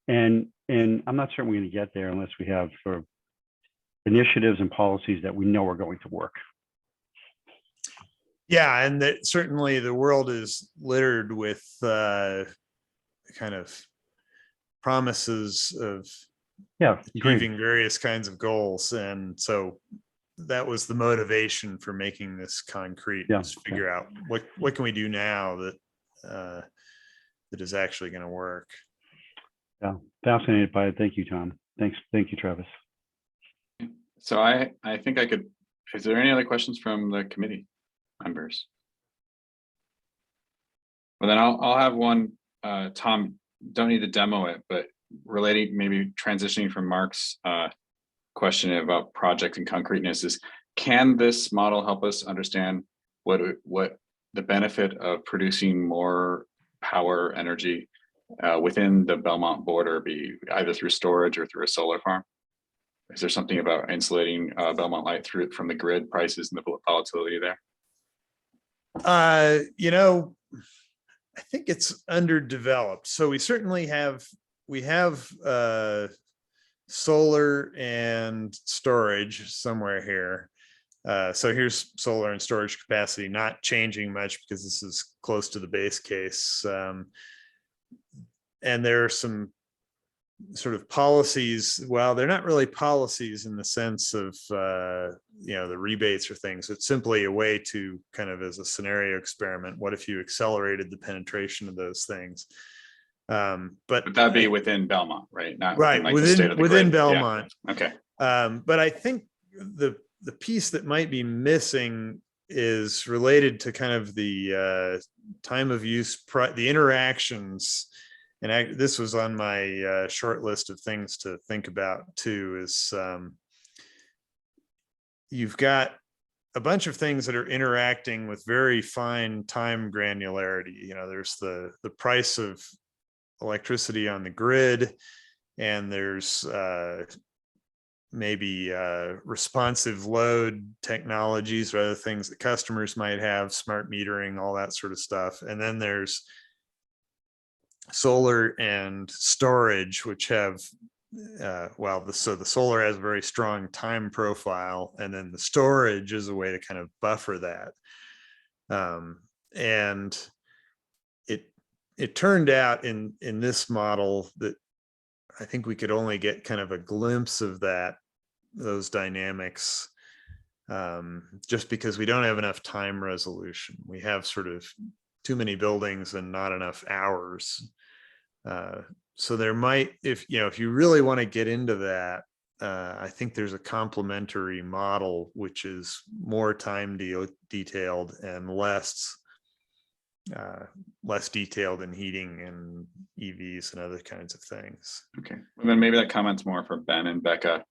S10: And I'm not certain we're going to get there unless we have sort of initiatives and policies that we know are going to work.
S9: Yeah, and that certainly the world is littered with kind of promises of achieving various kinds of goals. And so that was the motivation for making this concrete, is figure out what can we do now that that is actually going to work.
S10: Yeah, fascinated by it. Thank you, Tom. Thank you, Travis.
S1: So I think I could, is there any other questions from the committee members? Well, then I'll have one, Tom, don't need to demo it, but relating, maybe transitioning from Mark's question about project and concreteness is, can this model help us understand what the benefit of producing more power energy within the Belmont border be, either through storage or through a solar farm? Is there something about insulating Belmont Light through from the grid prices and the volatility there?
S9: I think it's underdeveloped. So we certainly have solar and storage somewhere here. So here's solar and storage capacity not changing much because this is close to the base case. And there are some sort of policies. Well, they're not really policies in the sense of, the rebates or things. It's simply a way to kind of, as a scenario experiment, what if you accelerated the penetration of those things? But
S1: would that be within Belmont, right? Not
S9: right,
S1: within, like, the state of the grid.
S9: Belmont.
S1: Yeah. Okay.
S9: But I think the piece that might be missing is related to kind of the time of use, the interactions. And this was on my short list of things to think about too, is you've got a bunch of things that are interacting with very fine time granularity. There's the price of electricity on the grid, and there's maybe responsive load technologies or other things that customers might have, smart metering, all that sort of stuff. And then there's solar and storage, which have so the solar has a very strong time profile, and then the storage is a way to kind of buffer that. And it turned out in this model that I think we could only get kind of a glimpse of those dynamics, just because we don't have enough time resolution. We have sort of too many buildings and not enough hours. So there might, if you really want to get into that, I think there's a complementary model which is more time detailed and less detailed in heating and EVs and other kinds of things.
S1: Okay, well, then maybe that comment's more for Ben and Becca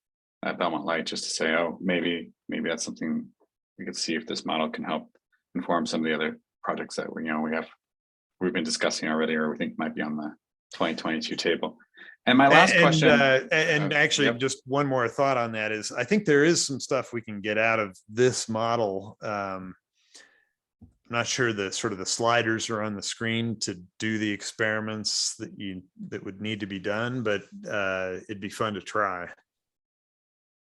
S1: at Belmont Light, just to say, oh, maybe that's something we could see if this model can help inform some of the other projects that we've been discussing already, or we think might be on the 2022 table. And my last question.
S9: And actually,
S1: yep.
S9: just one more thought on that is, I think there is some stuff we can get out of this model. I'm not sure the sort of the sliders are on the screen to do the experiments that would need to be done, but it'd be fun to try.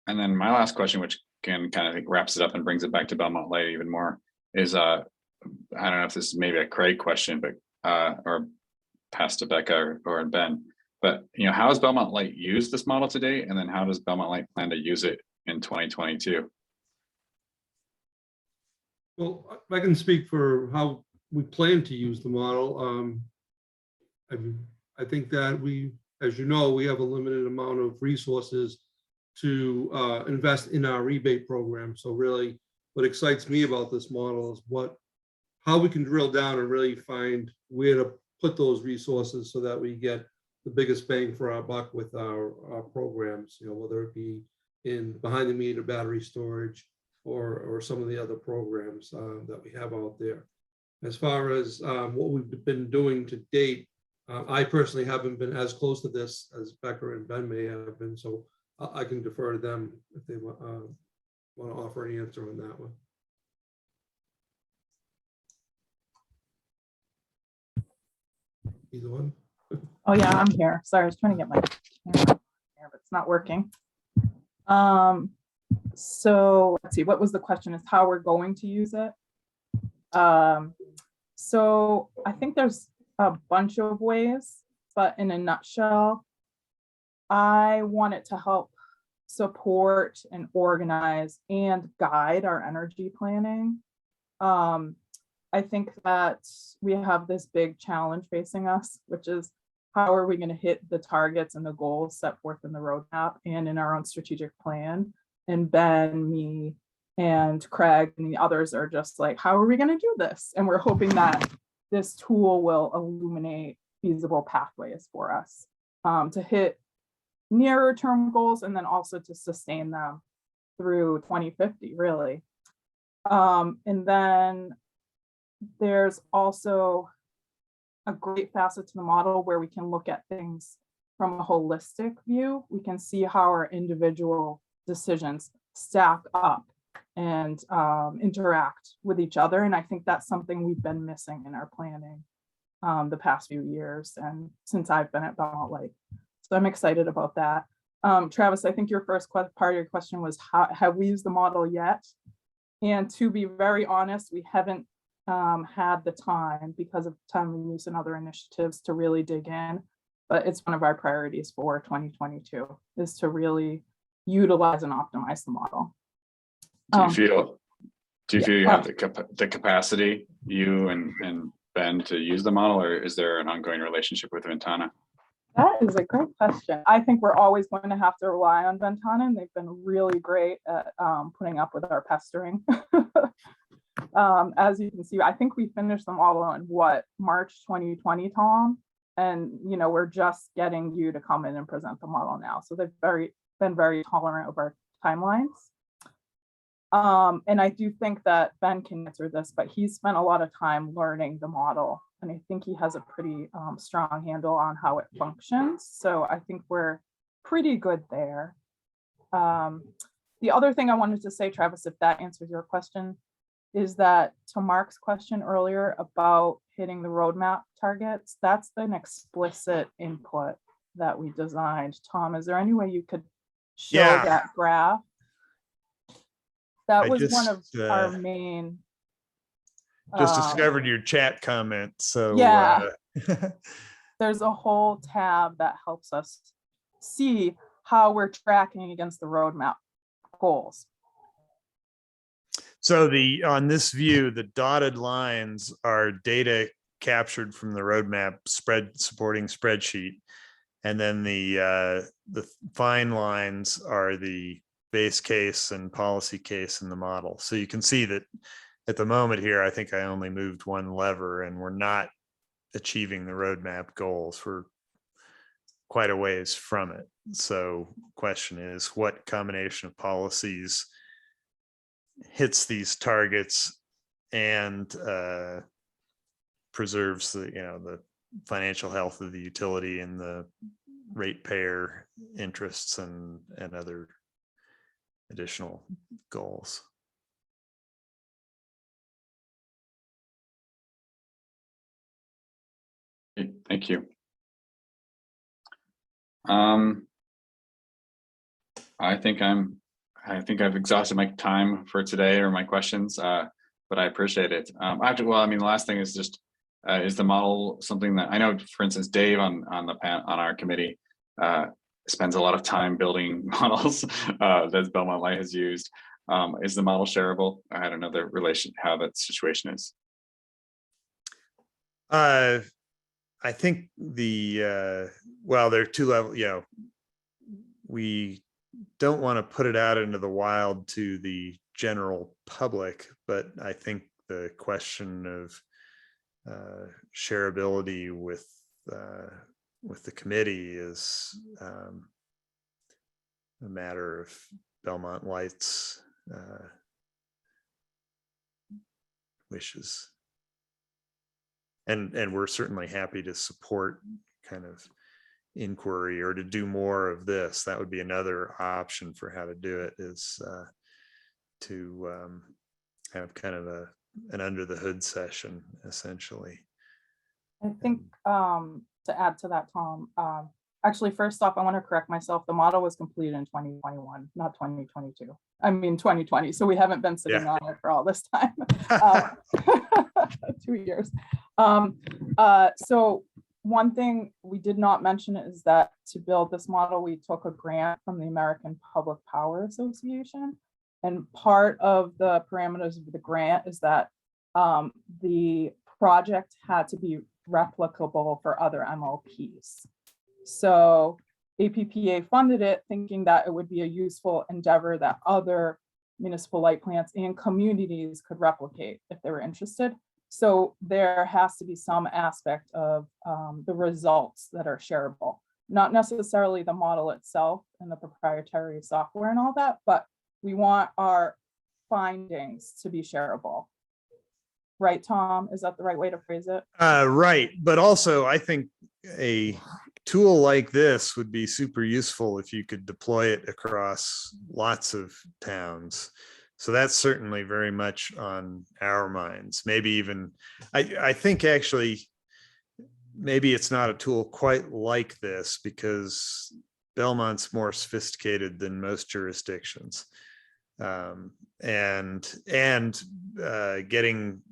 S1: And then my last question, which can kind of wraps it up and brings it back to Belmont Light even more, is I don't know if this is maybe a Craig question, but or pass to Becca or Ben. But how has Belmont Light used this model today? And then how does Belmont Light plan to use it in 2022?
S3: Well, I can speak for how we plan to use the model. I think that as you know, we have a limited amount of resources to invest in our rebate program. So really, what excites me about this model is how we can drill down and really find where to put those resources so that we get the biggest bang for our buck with our programs, whether it be in behind the meter battery storage or some of the other programs that we have out there. As far as what we've been doing to date, I personally haven't been as close to this as Becca and Ben may have been, so I can defer to them if they want to offer an answer on that one. Either one.
S11: Oh yeah, I'm here. Sorry, I was trying to get my camera here, but it's not working. So let's see, what was the question, is how we're going to use it? So I think there's a bunch of ways, but in a nutshell, I want it to help support and organize and guide our energy planning. I think that we have this big challenge facing us, which is how are we going to hit the targets and the goals set forth in the roadmap and in our own strategic plan? And Ben, me, and Craig and the others are just like, how are we going to do this? And we're hoping that this tool will illuminate feasible pathways for us to hit nearer term goals and then also to sustain them through 2050, really. And then there's also a great facet to the model where we can look at things from a holistic view. We can see how our individual decisions stack up and interact with each other. And I think that's something we've been missing in our planning the past few years and since I've been at Belmont Light. So I'm excited about that. Travis, I think your first part of your question was, have we used the model yet? And to be very honest, we haven't had the time because of time use and other initiatives to really dig in, but it's one of our priorities for 2022 is to really utilize and optimize the model.
S1: Do you feel you have the capacity, you and Ben, to use the model, or is there an ongoing relationship with VENTANA?
S11: That is a great question. I think we're always going to have to rely on VENTANA, and they've been really great at putting up with our pestering. As you can see, I think we finished the model in March 2020, Tom, and we're just getting you to come in and present the model now. So they've been very tolerant of our timelines. And I do think that Ben can answer this, but he's spent a lot of time learning the model, and I think he has a pretty strong handle on how it functions. So I think we're pretty good there. The other thing I wanted to say, Travis, if that answers your question, is that to Mark's question earlier about hitting the roadmap targets, that's an explicit input that we designed. Tom, is there any way you could show that graph? That was one of our main.
S9: Just discovered your chat comment. So
S11: yeah, there's a whole tab that helps us see how we're tracking against the roadmap goals.
S9: So on this view, the dotted lines are data captured from the roadmap supporting spreadsheet. And then the fine lines are the base case and policy case in the model. So you can see that at the moment here, I think I only moved one lever and we're not achieving the roadmap goals. We're quite a ways from it. So question is, what combination of policies hits these targets and preserves the financial health of the utility and the ratepayer interests and other additional goals.
S1: Okay, thank you. I think I've exhausted my time for today or my questions, but I appreciate it. Well, I mean, the last thing is just, is the model something that I know, for instance, Dave on our committee spends a lot of time building models that Belmont Light has used. Is the model shareable? I don't know the relation, how that situation is.
S9: I think well, there are two levels, we don't want to put it out into the wild to the general public, but I think the question of shareability with the committee is a matter of Belmont Light's wishes. And we're certainly happy to support kind of inquiry or to do more of this. That would be another option for how to do it, is to have kind of an under the hood session, essentially.
S11: I think to add to that, Tom, actually, first off, I want to correct myself. The model was completed in 2021, not 2022. I mean 2020. So we haven't been sitting on it for all this time. 2 years. So one thing we did not mention is that to build this model, we took a grant from the American Public Power Association. And part of the parameters of the grant is that the project had to be replicable for other MLPs. So APPA funded it thinking that it would be a useful endeavor that other municipal light plants and communities could replicate if they were interested. So there has to be some aspect of the results that are shareable, not necessarily the model itself and the proprietary software and all that, but we want our findings to be shareable. Right, Tom? Is that the right way to phrase it?
S9: Right. But also, I think a tool like this would be super useful if you could deploy it across lots of towns. So that's certainly very much on our minds. Maybe even, I think actually, maybe it's not a tool quite like this because Belmont's more sophisticated than most jurisdictions. And getting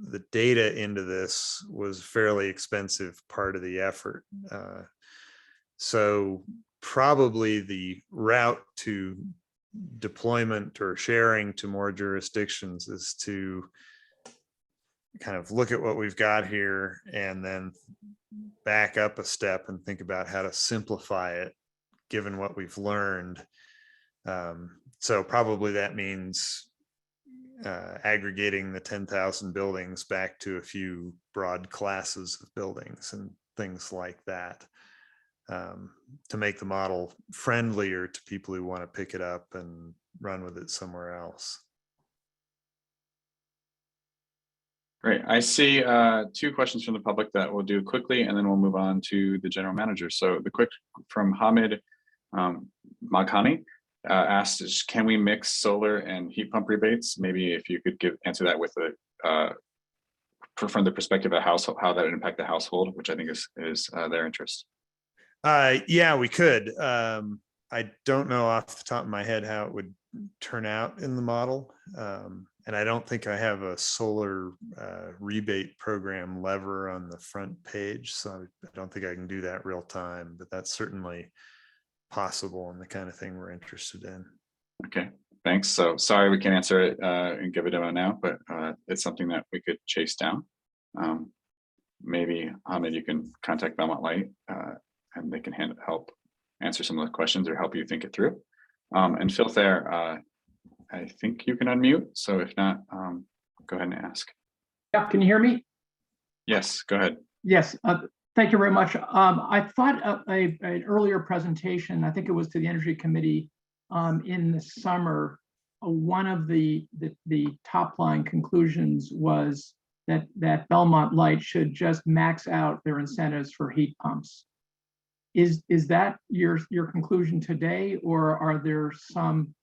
S9: the data into this was a fairly expensive part of the effort. So probably the route to deployment or sharing to more jurisdictions is to kind of look at what we've got here and then back up a step and think about how to simplify it given what we've learned. So probably that means aggregating the 10,000 buildings back to a few broad classes of buildings and things like that, to make the model friendlier to people who want to pick it up and run with it somewhere else.
S1: Great. I see 2 questions from the public that we'll do quickly, and then we'll move on to the general manager. So the quick from Hamid Maghani asked, can we mix solar and heat pump rebates? Maybe if you could answer that with from the perspective of household, how that would impact the household, which I think is their interest.
S9: Yeah, we could. I don't know off the top of my head how it would turn out in the model. And I don't think I have a solar rebate program lever on the front page. So I don't think I can do that real time, but that's certainly possible and the kind of thing we're interested in.
S1: Okay, thanks. So sorry we can't answer it and give a demo now, but it's something that we could chase down. Maybe Hamid, you can contact Belmont Light and they can help answer some of the questions or help you think it through. And Phil Thayer, I think you can unmute. So if not, go ahead and ask.
S12: Yeah, can you hear me?
S1: Yes, go ahead.
S12: Yes, thank you very much. I thought an earlier presentation, I think it was to the Energy Committee in the summer, one of the top line conclusions was that Belmont Light should just max out their incentives for heat pumps. Is that your conclusion today, or are there some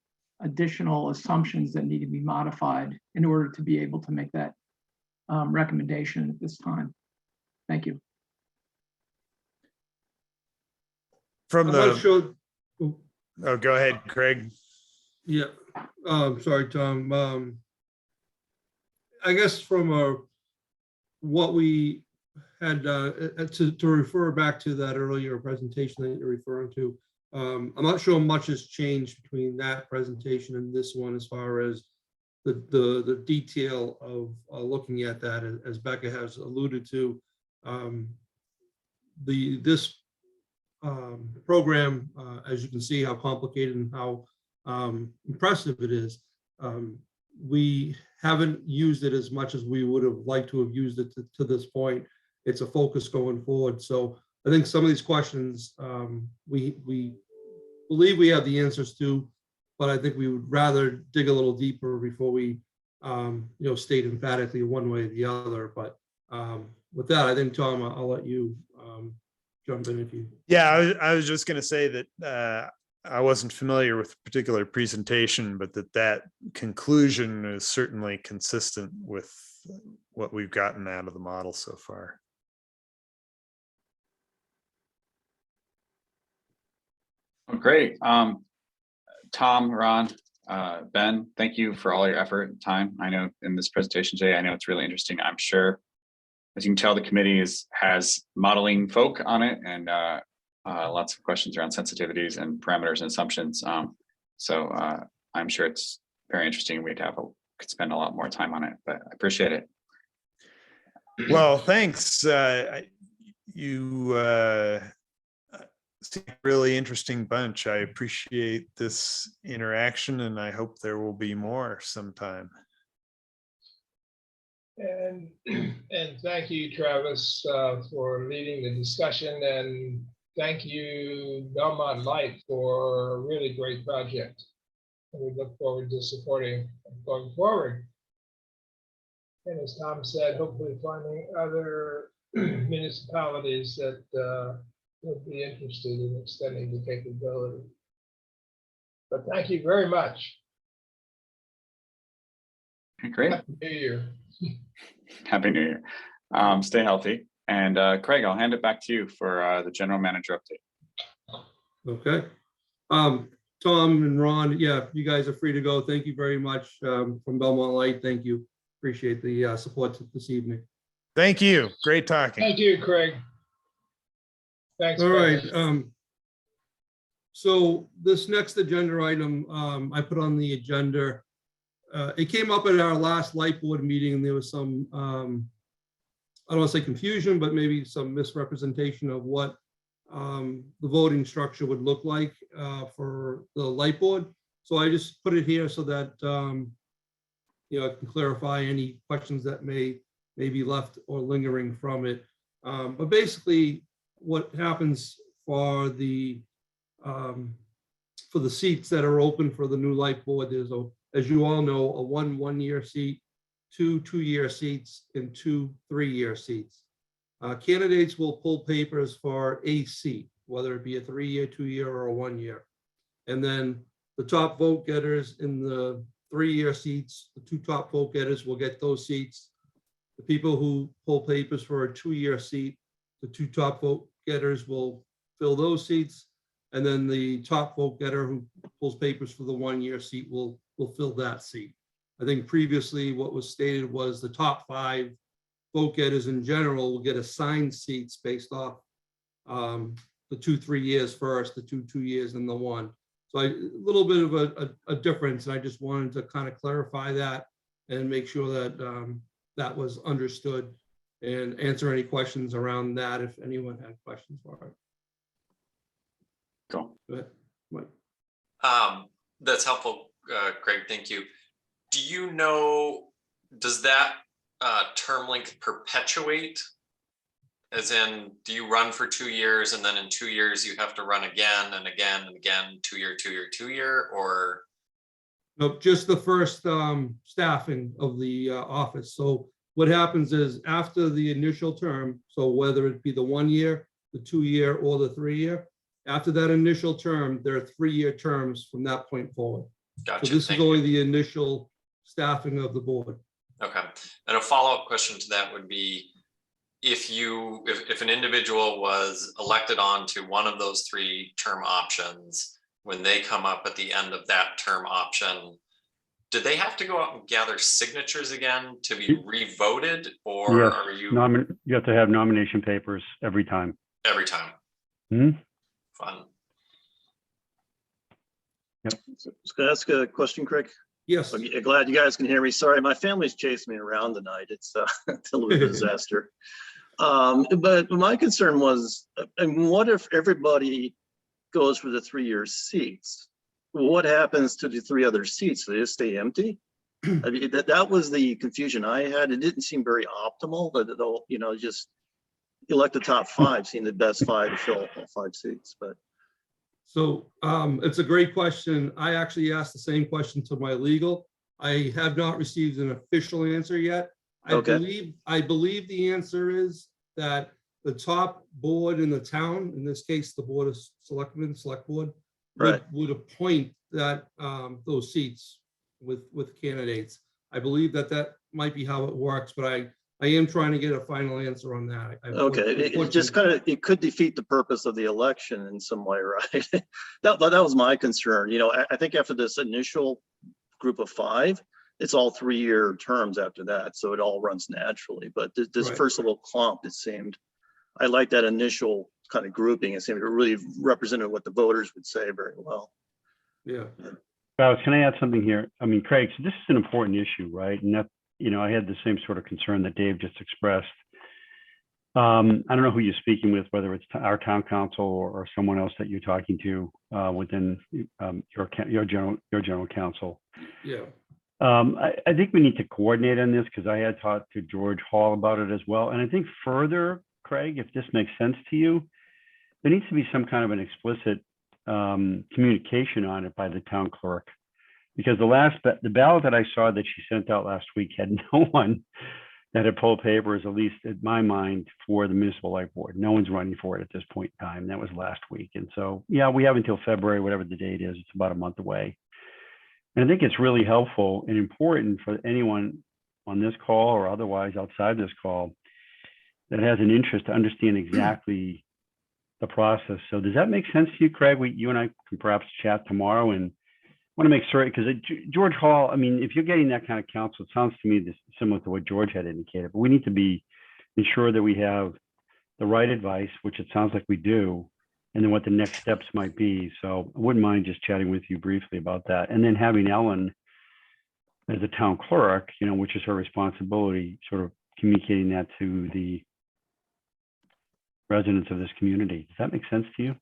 S12: additional assumptions that need to be modified in order to be able to make that recommendation at this time? Thank you.
S9: From
S3: I'm not
S9: the,
S3: sure.
S9: oh, go ahead, Craig.
S3: Yeah, sorry, Tom. I guess from what we had to refer back to that earlier presentation that you're referring to, I'm not sure much has changed between that presentation and this one as far as the detail of looking at that, as Becca has alluded to. This program, as you can see how complicated and how impressive it is. We haven't used it as much as we would have liked to have used it to this point. It's a focus going forward. So I think some of these questions we believe we have the answers to, but I think we would rather dig a little deeper before we state emphatically one way or the other. But with that, I think, Tom, I'll let you jump in if you.
S9: Yeah, I was just going to say that I wasn't familiar with a particular presentation, but that conclusion is certainly consistent with what we've gotten out of the model so far.
S1: Oh, great. Tom, Ron, Ben, thank you for all your effort and time. I know in this presentation today, I know it's really interesting. I'm sure, as you can tell, the committee has modeling folk on it, and lots of questions around sensitivities and parameters and assumptions. So I'm sure it's very interesting. Could spend a lot more time on it, but I appreciate it.
S9: Well, thanks. You seem a really interesting bunch. I appreciate this interaction, and I hope there will be more sometime.
S13: And thank you, Travis, for leading the discussion, and thank you, Belmont Light, for a really great project. And we look forward to supporting going forward. And as Tom said, hopefully finding other municipalities that would be interested in extending the capability. But thank you very much.
S1: Great.
S13: Happy New Year.
S1: Happy New Year. Stay healthy. And Craig, I'll hand it back to you for the general manager update.
S3: Okay. Tom and Ron, yeah, you guys are free to go. Thank you very much from Belmont Light. Thank you. Appreciate the support this evening.
S9: Thank you. Great talking.
S13: Thank you, Craig. Thanks.
S3: All right.
S13: Craig.
S3: So this next agenda item I put on the agenda. It came up at our last light board meeting, and there was some, I don't want to say confusion, but maybe some misrepresentation of what the voting structure would look like for the light board. So I just put it here so that I can clarify any questions that may be left or lingering from it. But basically, what happens for the seats that are open for the new light board, there's as you all know, a one-year seat, 2 2-year seats, and 2 3-year seats. Candidates will pull papers for a seat, whether it be a 3-year, 2-year, or a 1-year. And then the top vote getters in the 3-year seats, the 2 top vote getters will get those seats. The people who pull papers for a 2-year seat, the 2 top vote getters will fill those seats. And then the top vote getter who pulls papers for the 1-year seat will fill that seat. I think previously what was stated was the top 5 vote getters in general will get assigned seats based off the 2 3 years first, the 2 2 years, and the 1. So a little bit of a difference. And I just wanted to kind of clarify that and make sure that that was understood, and answer any questions around that if anyone had questions for it.
S1: Cool.
S3: Go ahead, Mike.
S7: That's helpful, Greg. Thank you. Do you know, does that term length perpetuate? As in, do you run for 2 years and then in 2 years you have to run again and again and again, 2-year, 2-year, 2-year, or?
S3: Nope, just the first staffing of the office. So what happens is after the initial term, so whether it be the 1 year the 2-year or the 3-year. After that initial term, there are 3-year terms from that point forward.
S7: Gotcha.
S3: So this is
S7: Thank you.
S3: only the initial staffing of the board.
S7: Okay, and a follow-up question to that would be, if an individual was elected on to one of those 3 term options, when they come up at the end of that term option, do they have to go out and gather signatures again to be revoted, or
S10: Yes,
S7: are you
S10: you have to have nomination papers every time.
S7: every time?
S10: Mhm.
S7: Fun.
S14: Can I ask a question, Craig?
S3: Yes.
S14: I'm glad you guys can hear me. Sorry, my family's chasing me around tonight. It's a little bit of a disaster. But my concern was, and what if everybody goes for the 3-year seats? What happens to the 3 other seats? Do they just stay empty? I mean, that was the confusion I had. It didn't seem very optimal that they'll, just elect the top 5, seeing the best 5 to fill all 5 seats. But
S3: So it's a great question. I actually asked the same question to my legal. I have not received an official answer yet. I believe the answer is that the top board in the town, in this case, the Board of Selectmen, Select Board, would appoint that those seats with candidates. I believe that might be how it works, but I am trying to get a final answer on that.
S14: it just it could defeat the purpose of the election in some way, right? that was my concern. I think after this initial group of 5, it's all 3-year terms after that, so it all runs naturally. But this first little clump, it seemed, I like that initial kind of grouping. It seemed it really represented what the voters would say very well.
S3: Yeah.
S10: Travis, can I add something here? I mean, Craig, so this is an important issue, right? And that, I had the same sort of concern that Dave just expressed. I don't know who you're speaking with, whether it's our town council or someone else that you're talking to within your general counsel.
S3: Yeah.
S10: I think we need to coordinate on this, because I had talked to George Hall about it as well. And I think further, Craig, if this makes sense to you, there needs to be some kind of an explicit communication on it by the town clerk, because the ballot that I saw that she sent out last week had no one that had pulled papers, at least in my mind, for the Municipal Light Board. No one's running for it at this point in time. That was last week. And so, yeah, we have until February, whatever the date is. It's about a month away. And I think it's really helpful and important for anyone on this call or otherwise outside this call that has an interest to understand exactly the process. So does that make sense to you, Craig? You and I can perhaps chat tomorrow, and want to make sure, because George Hall, I mean, if you're getting that kind of counsel, it sounds to me this similar to what George had indicated, but we need to ensure that we have the right advice, which it sounds like we do, and then what the next steps might be. So I wouldn't mind just chatting with you briefly about that. And then having Ellen as a town clerk, which is her responsibility, sort of communicating that to the residents of this community. Does that make sense to you?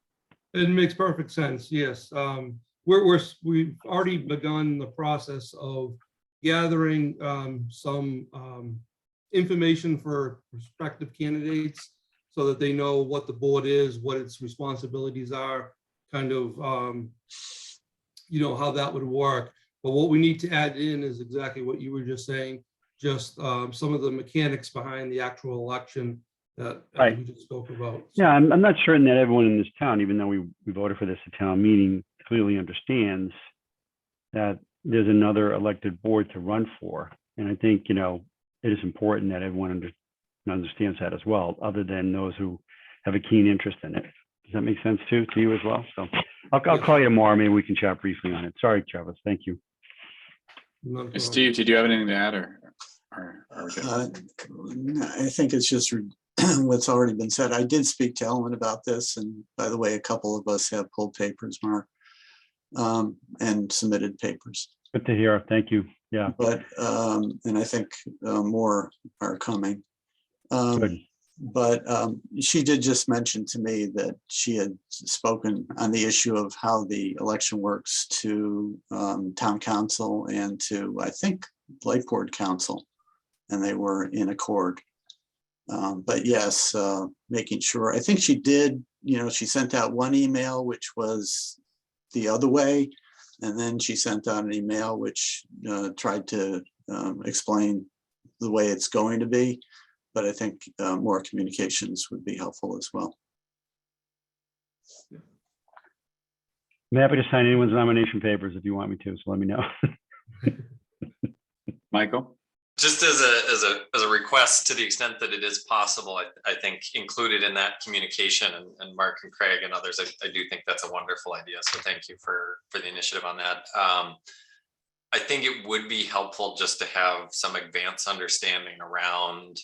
S3: It makes perfect sense. Yes. We've already begun the process of gathering some information for prospective candidates so that they know what the board is, what its responsibilities are, kind of, how that would work. But what we need to add in is exactly what you were just saying, just some of the mechanics behind the actual election that we just spoke about.
S10: Yeah, I'm not certain that everyone in this town, even though we voted for this at town meeting, clearly understands that there's another elected board to run for. And I think, it is important that everyone understands that as well, other than those who have a keen interest in it. Does that make sense to you as well? So I'll call you tomorrow. Maybe we can chat briefly on it. Sorry, Travis. Thank you.
S1: Steve, did you have anything to add, or
S5: I think it's just what's already been said. I did speak to Ellen about this, and by the way, a couple of us have pulled papers, Mark, and submitted papers.
S10: Good to hear. Thank you. Yeah.
S5: But and I think more are coming.
S10: Good.
S5: But she did just mention to me that she had spoken on the issue of how the election works to town council and to, I think, Light Board council, and they were in accord. But yes, making sure, I think she did, she sent out one email, which was the other way. And then she sent out an email, which tried to explain the way it's going to be. But I think more communications would be helpful as well.
S10: I'm happy to sign anyone's nomination papers if you want me to, so let me know.
S1: Michael?
S7: Just as a request, to the extent that it is possible, I think included in that communication, and Mark and Craig and others, I do think that's a wonderful idea. So thank you for the initiative on that. I think it would be helpful just to have some advanced understanding around,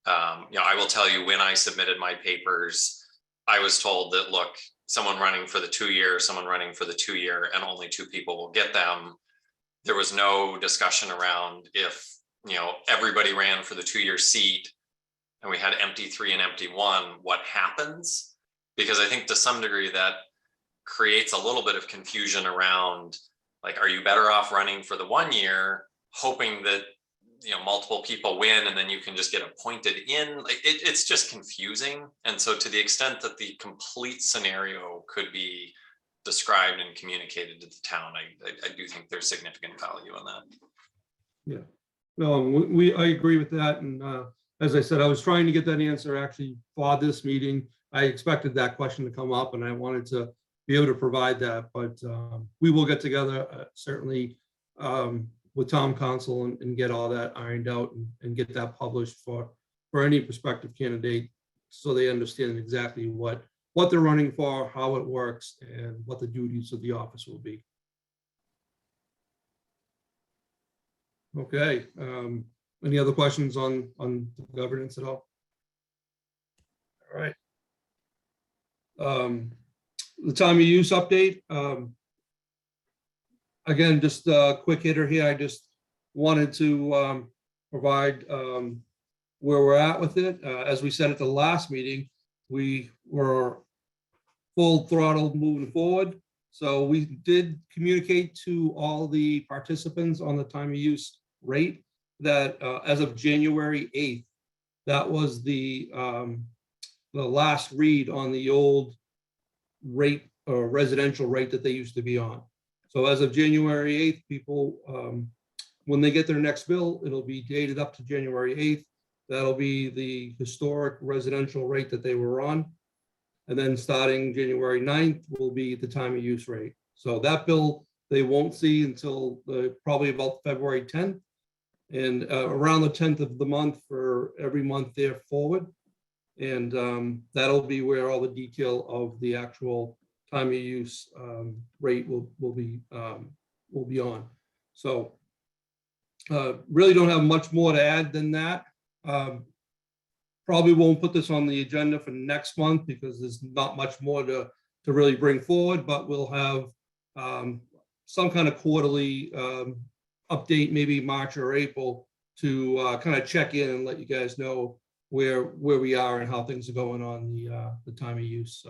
S7: I will tell you, when I submitted my papers, I was told that, look, someone running for the 2-year, someone running for the 2-year, and only 2 people will get them. There was no discussion around if, everybody ran for the 2-year seat and we had empty 3 and empty 1, what happens? Because I think to some degree that creates a little bit of confusion around, like, are you better off running for the 1 year, hoping that, multiple people win and then you can just get appointed in? Like, it's just confusing. And so to the extent that the complete scenario could be described and communicated to the town, I do think there's significant value in that.
S3: Yeah, no, I agree with that. And as I said, I was trying to get that answer actually for this meeting. I expected that question to come up and I wanted to be able to provide that, but we will get together certainly with town council and get all that ironed out and get that published for any prospective candidate, so they understand exactly what they're running for, how it works, and what the duties of the office will be. Okay, any other questions on governance at all? All right. The time of use update. Again, just a quick hitter here. I just wanted to provide where we're at with it. As we said at the last meeting, we were full throttle moving forward. So we did communicate to all the participants on the time of use rate that as of January 8th, that was the last read on the old rate or residential rate that they used to be on. So as of January 8th, people, when they get their next bill, it'll be dated up to January 8th. That'll be the historic residential rate that they were on. And then starting January 9th will be the time of use rate. So that bill they won't see until probably about February 10th, and around the 10th of the month for every month there forward. And that'll be where all the detail of the actual time of use rate will be on. So really don't have much more to add than that. Probably won't put this on the agenda for next month because there's not much more to really bring forward, but we'll have some kind of quarterly update, maybe March or April, to kind of check in and let you guys know where we are and how things are going on the time of use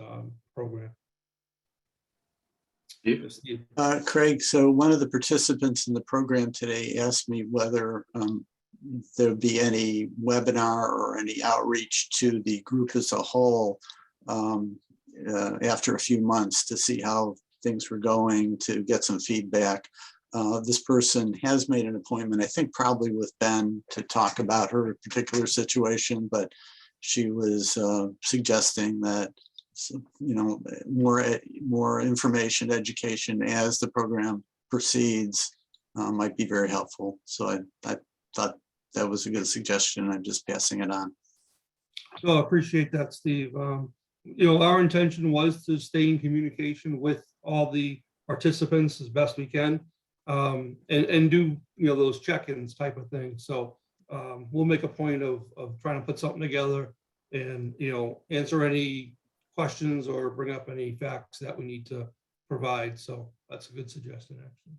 S3: program.
S5: Craig, so one of the participants in the program today asked me whether there'd be any webinar or any outreach to the group as a whole after a few months to see how things were going, to get some feedback. This person has made an appointment, I think probably with Ben, to talk about her particular situation, but she was suggesting that more information, education as the program proceeds might be very helpful. So I thought that was a good suggestion. I'm just passing it on.
S3: So I appreciate that, Steve. Our intention was to stay in communication with all the participants as best we can, and do those check-ins type of thing. So we'll make a point of trying to put something together and answer any questions or bring up any facts that we need to provide. So that's a good suggestion, actually.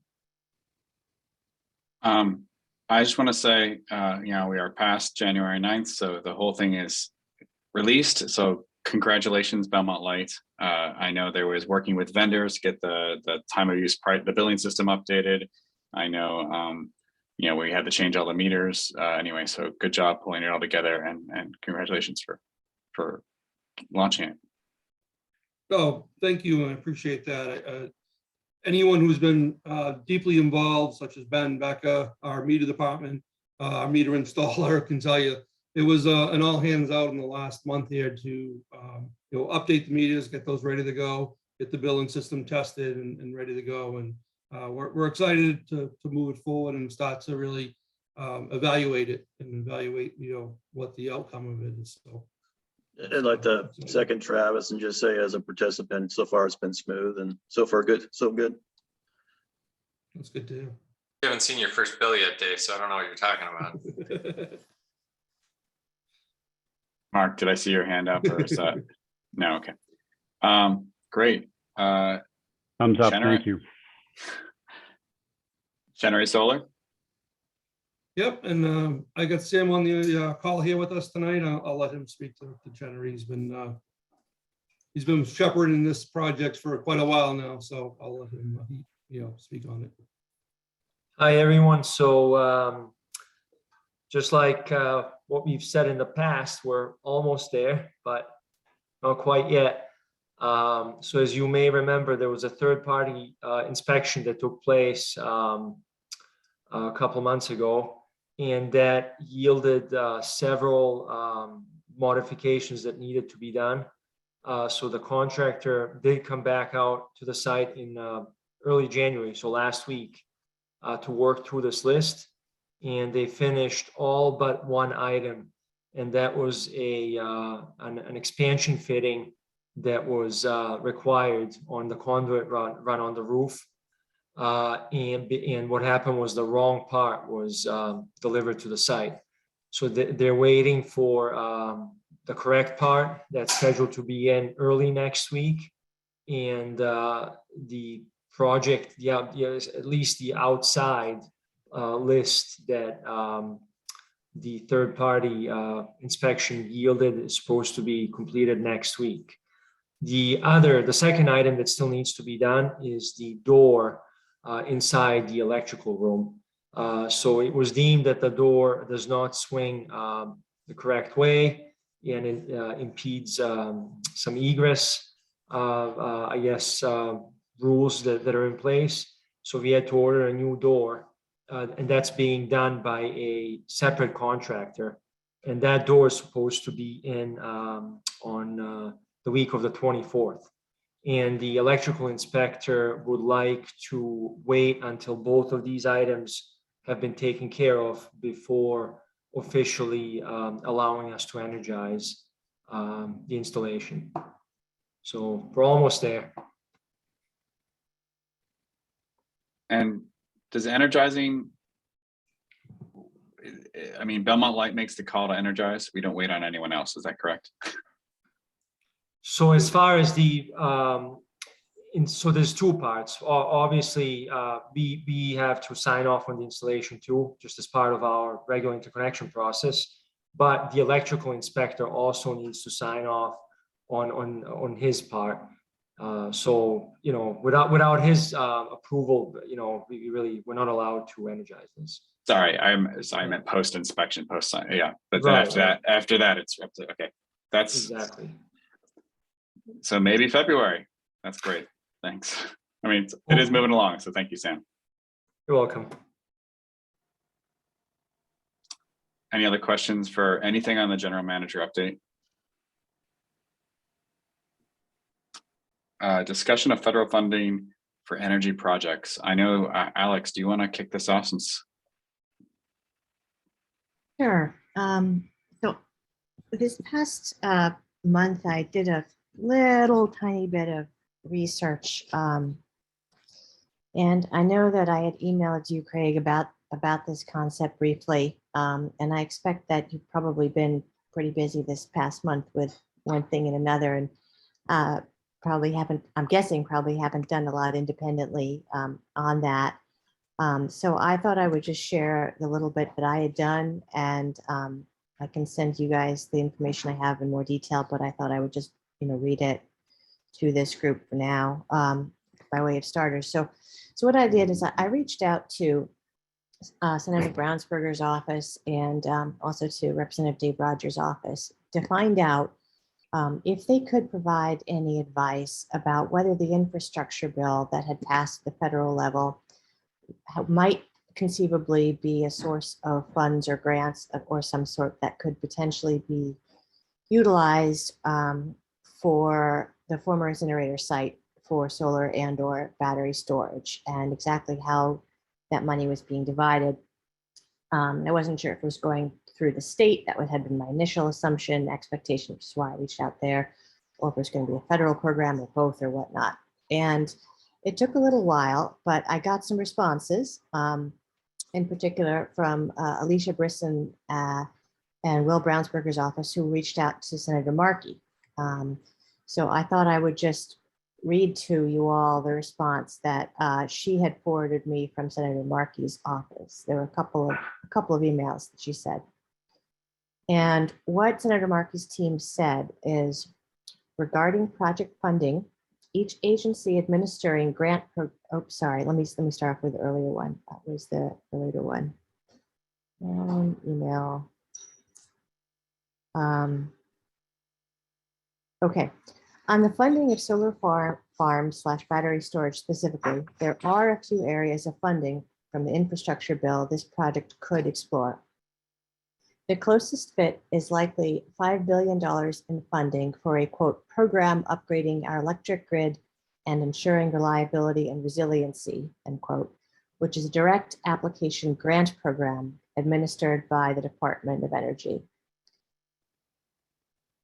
S1: I just want to say, we are past January 9th, so the whole thing is released. So congratulations, Belmont Light. I know there was working with vendors to get the time of use price, the billing system updated. I know, we had to change all the meters anyway. So good job pulling it all together, and congratulations for launching it.
S3: Oh, thank you. I appreciate that. Anyone who's been deeply involved, such as Ben, Becca, our meter department, our meter installer, can tell you it was an all hands out in the last month here to update the meters, get those ready to go, get the billing system tested and ready to go. And we're excited to move it forward and start to really evaluate it and evaluate what the outcome of it is. So
S14: I'd like to second Travis and just say, as a participant, so far it's been smooth and so far good, so good.
S3: that's good to hear.
S7: You haven't seen your first bill yet, Dave, so I don't know what you're talking about.
S1: Mark, did I see your hand up or is that? No, okay. Great.
S10: Thumbs up,
S1: CHENERY.
S10: thank you.
S1: CHENERY Solar.
S3: Yep, and I got Sam on the call here with us tonight. I'll let him speak to CHENERY. He's been shepherding this project for quite a while now, so I'll let him speak on it.
S15: Hi, everyone. So just like what we've said in the past, we're almost there, but not quite yet. So as you may remember, there was a third-party inspection that took place a couple months ago, and that yielded several modifications that needed to be done. So the contractor did come back out to the site in early January, so last week, to work through this list, and they finished all but one item, and that was an expansion fitting that was required on the conduit run on the roof. And what happened was the wrong part was delivered to the site. So they're waiting for the correct part that's scheduled to be in early next week. And the project, at least the outside list that the third-party inspection yielded is supposed to be completed next week. The second item that still needs to be done is the door inside the electrical room. So it was deemed that the door does not swing the correct way, and it impedes some egress, rules that are in place. So we had to order a new door, and that's being done by a separate contractor. And that door is supposed to be in on the week of the 24th. And the electrical inspector would like to wait until both of these items have been taken care of before officially allowing us to energize the installation. So we're almost there.
S1: And does energizing, I mean, Belmont Light makes the call to energize. We don't wait on anyone else. Is that correct?
S15: So as far as so there's two parts. Obviously, we have to sign off on the installation too, just as part of our regular interconnection process. But the electrical inspector also needs to sign off on his part. So without his approval, we're not allowed to energize this.
S1: Sorry, I meant post inspection, post sign. Yeah, but then
S15: Right,
S1: after that, it's up to, okay. That's
S15: exactly.
S1: So maybe February. That's great. Thanks. I mean, it is moving along. So thank you, Sam.
S15: You're welcome.
S1: Any other questions for anything on the general manager update? Discussion of federal funding for energy projects. I know, Alex, do you want to kick this off since?
S4: Sure. So this past month, I did a little tiny bit of research. And I know that I had emailed you, Craig, about this concept briefly. And I expect that you've probably been pretty busy this past month with one thing and another, and probably haven't done a lot independently on that. So I thought I would just share the little bit that I had done, and I can send you guys the information I have in more detail, but I thought I would just read it to this group for now by way of starters. So what I did is I reached out to Senator Brownsberger's office and also to Representative Dave Rogers' office to find out if they could provide any advice about whether the infrastructure bill that had passed the federal level might conceivably be a source of funds or grants or some sort that could potentially be utilized for the former incinerator site for solar and or battery storage, and exactly how that money was being divided. I wasn't sure if it was going through the state. That had been my initial assumption, expectation, which is why I reached out there, or if it was going to be a federal program or both or whatnot. And it took a little while, but I got some responses, in particular from Alicia Brisson and Will Brownsberger's office, who reached out to Senator Markey. So I thought I would just read to you all the response that she had forwarded me from Senator Markey's office. There were a couple of emails that she said. And what Senator Markey's team said is, regarding project funding, each agency administering grant, let me start off with the earlier one. That was the later one. Email. Okay. On the funding of solar farms / battery storage specifically, there are a few areas of funding from the infrastructure bill this project could explore. The closest fit is likely $5 billion in funding for a, quote, program upgrading our electric grid and ensuring reliability and resiliency, end quote, which is a direct application grant program administered by the Department of Energy.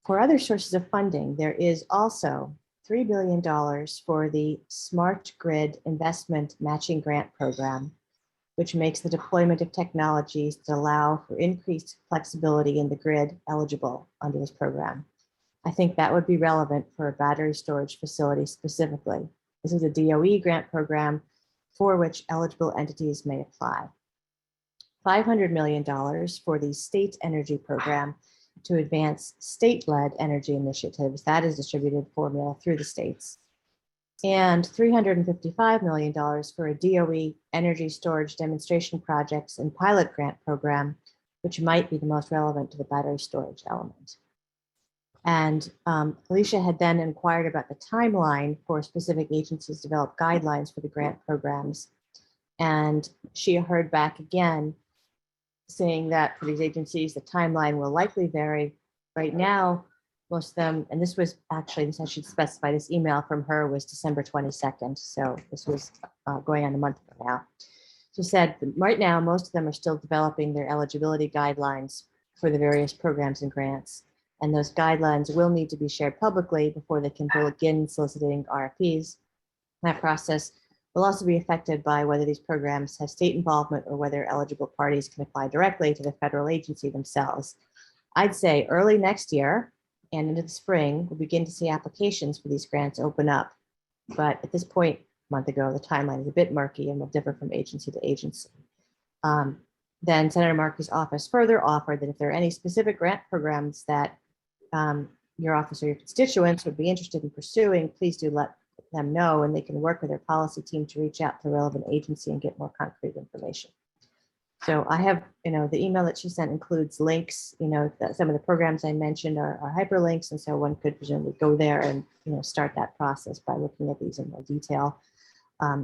S4: For other sources of funding, there is also $3 billion for the Smart Grid Investment Matching Grant Program, which makes the deployment of technologies that allow for increased flexibility in the grid eligible under this program. I think that would be relevant for a battery storage facility specifically. This is a DOE grant program for which eligible entities may apply. $500 million for the State Energy Program to advance state-led energy initiatives. That is distributed formula through the states. And $355 million for a DOE energy storage demonstration projects and pilot grant program, which might be the most relevant to the battery storage element. And Alicia had then inquired about the timeline for specific agencies to develop guidelines for the grant programs. And she heard back again saying that for these agencies, the timeline will likely vary. Right now, most of them, and this was actually, this I should specify, this email from her was December 22nd. So this was going on a month ago now. She said, right now, most of them are still developing their eligibility guidelines for the various programs and grants. And those guidelines will need to be shared publicly before they can begin soliciting RFPs. That process will also be affected by whether these programs have state involvement or whether eligible parties can apply directly to the federal agency themselves. I'd say early next year and into the spring, we'll begin to see applications for these grants open up. But at this point, a month ago, the timeline is a bit murky and will differ from agency to agency. Then Senator Markey's office further offered that if there are any specific grant programs that your office or your constituents would be interested in pursuing, please do let them know, and they can work with their policy team to reach out to the relevant agency and get more concrete information. So I have, the email that she sent includes links, that some of the programs I mentioned are hyperlinks. And so one could presumably go there and, start that process by looking at these in more detail.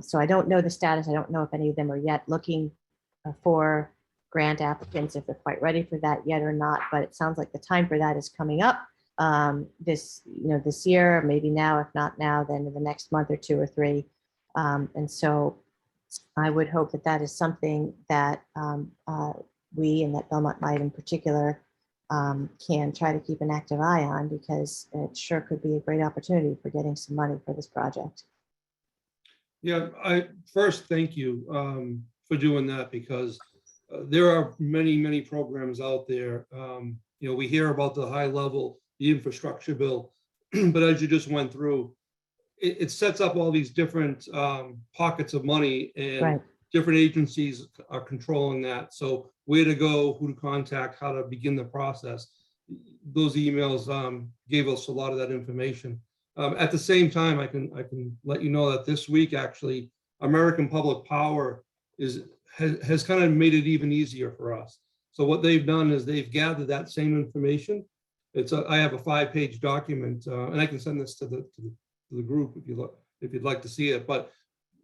S4: So I don't know the status. I don't know if any of them are yet looking for grant applicants, if they're quite ready for that yet or not, but it sounds like the time for that is coming up this year, maybe now, if not now, then in the next month or two or three. And so I would hope that that is something that we, and that Belmont Light in particular, can try to keep an active eye on, because it sure could be a great opportunity for getting some money for this project.
S3: Yeah, I first thank you for doing that, because there are many, many programs out there. We hear about the high level, the infrastructure bill, but as you just went through, it sets up all these different pockets of money, and
S4: right.
S3: Different agencies are controlling that. So where to go, who to contact, how to begin the process. Those emails gave us a lot of that information. At the same time, I can let you know that this week, actually, American Public Power has kind of made it even easier for us. So what they've done is they've gathered that same information. I have a 5-page document, and I can send this to the group if you'd like to see it. But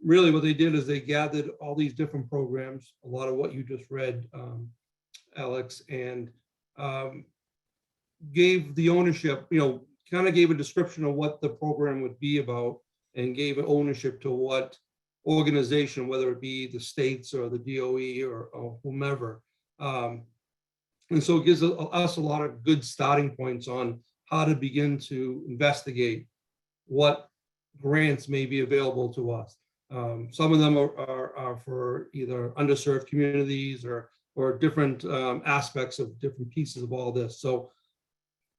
S3: really what they did is they gathered all these different programs, a lot of what you just read, Alex, and gave the ownership, kind of gave a description of what the program would be about and gave ownership to what organization, whether it be the states or the DOE or whomever. And so it gives us a lot of good starting points on how to begin to investigate what grants may be available to us. Some of them are for either underserved communities or different aspects of different pieces of all this. So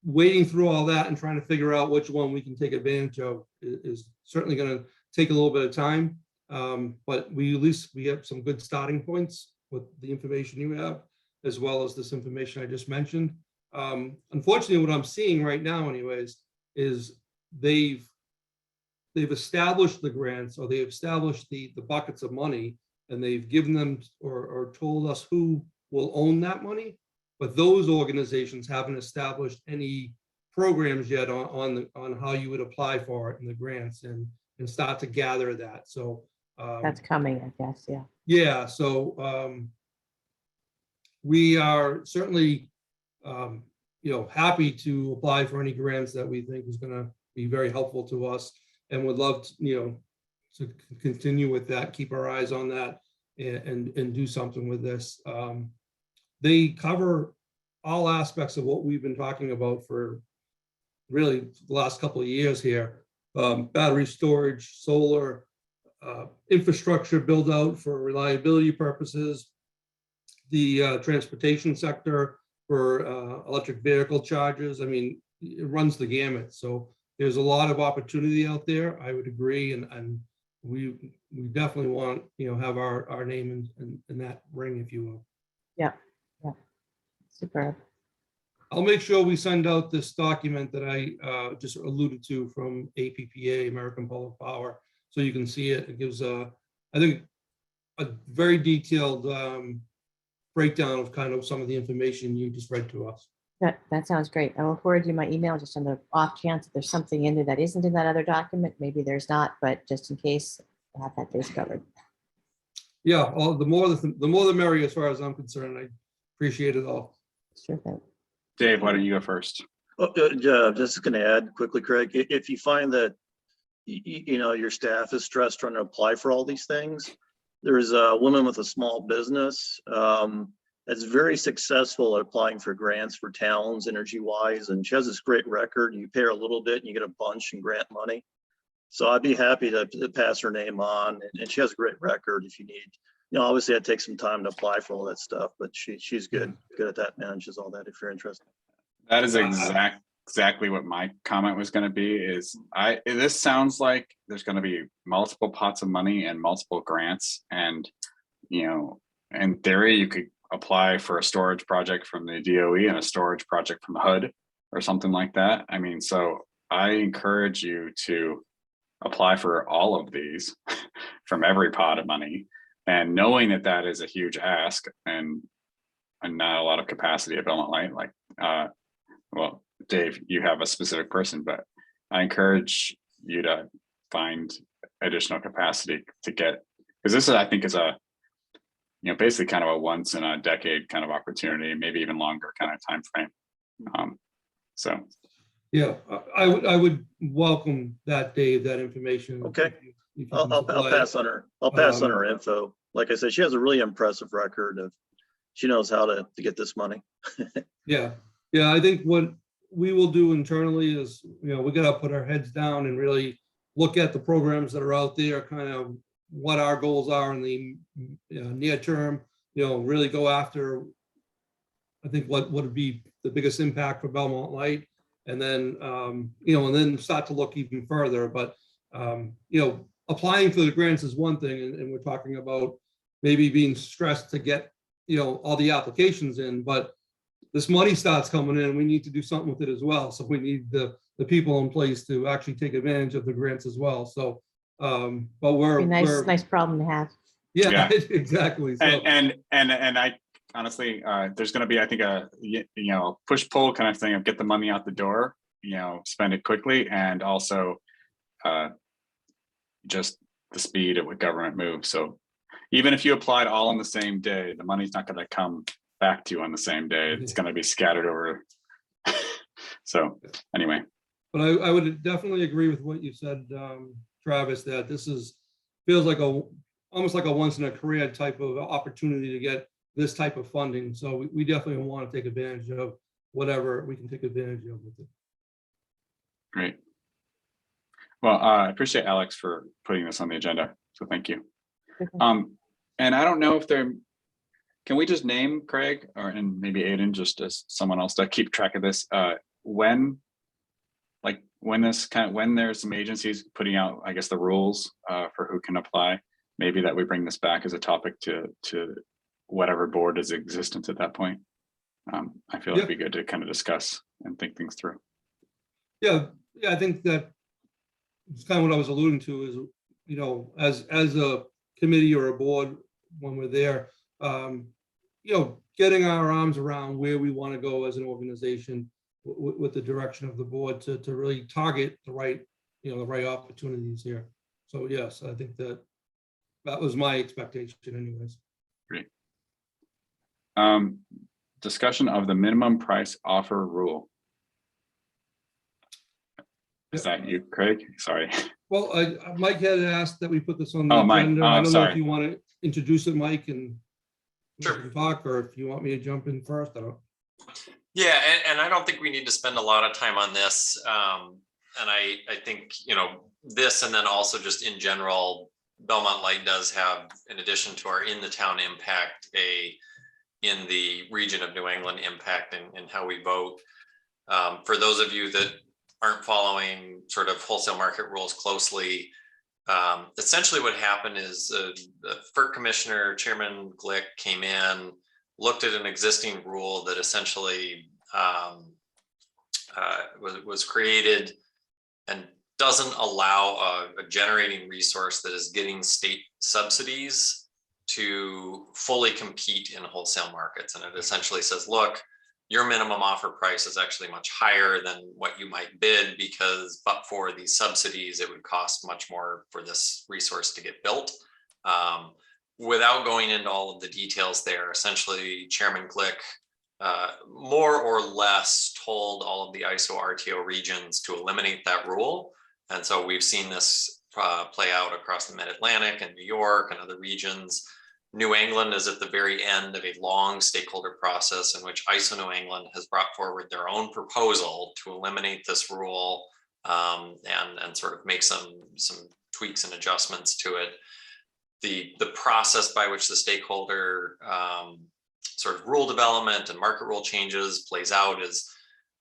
S3: wading through all that and trying to figure out which one we can take advantage of is certainly going to take a little bit of time. But at least we have some good starting points with the information you have, as well as this information I just mentioned. Unfortunately, what I'm seeing right now anyways, is they've established the grants, or they've established the buckets of money, and they've given them or told us who will own that money. But those organizations haven't established any programs yet on how you would apply for it in the grants and start to gather that. So
S4: That's coming, I guess, yeah.
S3: yeah, so we are certainly happy to apply for any grants that we think is going to be very helpful to us, and would love to, to continue with that, keep our eyes on that, and do something with this. They cover all aspects of what we've been talking about for really the last couple of years here. Battery storage, solar, infrastructure build out for reliability purposes, the transportation sector for electric vehicle chargers. I mean, it runs the gamut. So there's a lot of opportunity out there. I would agree, and we definitely want have our name in that ring, if you will.
S4: Yeah, yeah, superb.
S3: I'll make sure we send out this document that I just alluded to from APPA, American Public Power, so you can see it. It gives I think a very detailed breakdown of kind of some of the information you just read to us.
S4: That sounds great. I will forward you my email just on the off chance that there's something in there that isn't in that other document. Maybe there's not, but just in case, I'll have that base covered.
S3: Yeah, the more the merrier, as far as I'm concerned. I appreciate it all.
S4: Sure thing.
S1: Dave, why don't you go first?
S14: Just going to add quickly, Craig, if you find that your staff is stressed trying to apply for all these things, there's a woman with a small business that's very successful at applying for grants for towns energy wise, and she has this great record. You pay her a little bit and you get a bunch in grant money. So I'd be happy to pass her name on, and she has a great record if you need. Obviously it takes some time to apply for all that stuff, but she's good at that, manages all that if you're interested.
S1: That is exactly what my comment was going to be. Is this sounds like there's going to be multiple pots of money and multiple grants, and in theory you could apply for a storage project from the DOE and a storage project from the HUD or something like that. I mean, so I encourage you to apply for all of these from every pot of money, and knowing that that is a huge ask and not a lot of capacity at Belmont Light. Like, well, Dave, you have a specific person, but I encourage you to find additional capacity to get, because this is, I think, is a basically kind of a once in a decade kind of opportunity, maybe even longer kind of time frame. So
S3: yeah, I would welcome that, Dave, that information.
S14: Okay. I'll pass on her. I'll pass on her info. Like I said, she has a really impressive record of, she knows how to get this money.
S3: Yeah. I think what we will do internally is, we got to put our heads down and really look at the programs that are out there, kind of what our goals are in the near term, really go after, I think, what would be the biggest impact for Belmont Light. And then, and then start to look even further. But, applying for the grants is one thing, and we're talking about maybe being stressed to get, all the applications in, but this money starts coming in, we need to do something with it as well. So we need the people in place to actually take advantage of the grants as well. So, but we're
S4: nice problem to have.
S3: Yeah. Exactly. So,
S1: and I honestly, there's going to be, I think, a push pull kind of thing of get the money out the door, spend it quickly, and also just the speed at which government moves. So even if you applied all on the same day, the money's not going to come back to you on the same day. It's going to be scattered over. So anyway.
S3: But I would definitely agree with what you said, Travis, that this feels like almost like a once in a career type of opportunity to get this type of funding. So we definitely want to take advantage of whatever we can take advantage of with it.
S1: Great. Well, I appreciate Alex for putting this on the agenda. So thank you. And I don't know if can we just name Craig and maybe Aiden, just as someone else to keep track of this, when there's some agencies putting out, I guess, the rules for who can apply, maybe that we bring this back as a topic to whatever board is existent at that point. I feel it'd be good to kind of discuss and think things through. Yeah,
S3: I think that it's kind of what I was alluding to is, you know, as a committee or a board, when we're there, you know, getting our arms around where we want to go as an organization with the direction of the board to really target the right opportunities here. So yes, I think that was my expectation anyways.
S1: Great. Discussion of the minimum price offer rule. Is that you, Craig? Sorry.
S3: Well, Mike had asked that we put this on the
S1: Mike.
S3: agenda. I don't know
S1: Sorry.
S3: if you want to introduce it, Mike, and
S7: Sure.
S3: we can talk, or if you want me to jump in first. I don't.
S7: Yeah, and I don't think we need to spend a lot of time on this. And I think, you know, this, and then also just in general, Belmont Light does have, in addition to our in the town impact, in the region of New England impact in how we vote. For those of you that aren't following sort of wholesale market rules closely, essentially what happened is the FERC commissioner, Chairman Glick, came in, looked at an existing rule that essentially was created and doesn't allow a generating resource that is getting state subsidies to fully compete in wholesale markets. And it essentially says, look, your minimum offer price is actually much higher than what you might bid, because but for these subsidies, it would cost much more for this resource to get built. Without going into all of the details there, essentially Chairman Glick more or less told all of the ISO RTO regions to eliminate that rule. And so we've seen this play out across the Mid-Atlantic and New York and other regions. New England is at the very end of a long stakeholder process in which ISO New England has brought forward their own proposal to eliminate this rule and sort of make some tweaks and adjustments to it. The process by which the stakeholder sort of rule development and market rule changes plays out is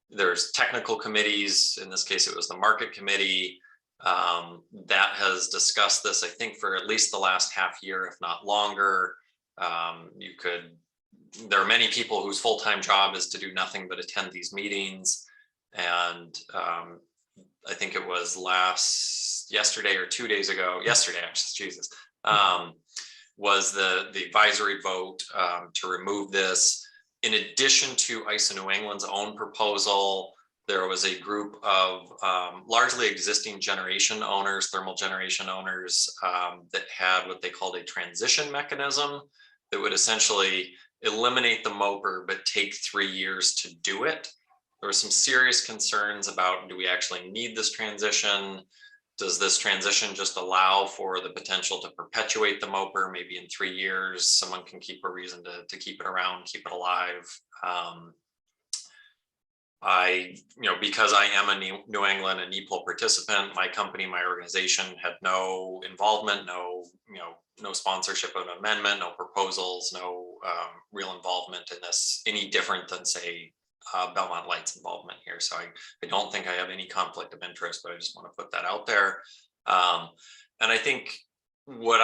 S7: there's technical committees. In this case, it was the market committee that has discussed this, I think, for at least the last half year, if not longer. There are many people whose full-time job is to do nothing but attend these meetings. And I think it was yesterday or 2 days ago, yesterday, actually, Jesus, was the advisory vote to remove this. In addition to ISO New England's own proposal, there was a group of largely existing generation owners, thermal generation owners, that had what they called a transition mechanism that would essentially eliminate the MOPR, but take 3 years to do it. There were some serious concerns about, do we actually need this transition? Does this transition just allow for the potential to perpetuate the MOPR? Maybe in 3 years, someone can keep a reason to keep it around, keep it alive. Because I am a New England and NEPL participant, my company, my organization had no involvement, no sponsorship of an amendment, no proposals, no real involvement in this, any different than, say, Belmont Light's involvement here. So I don't think I have any conflict of interest, but I just want to put that out there. And I think what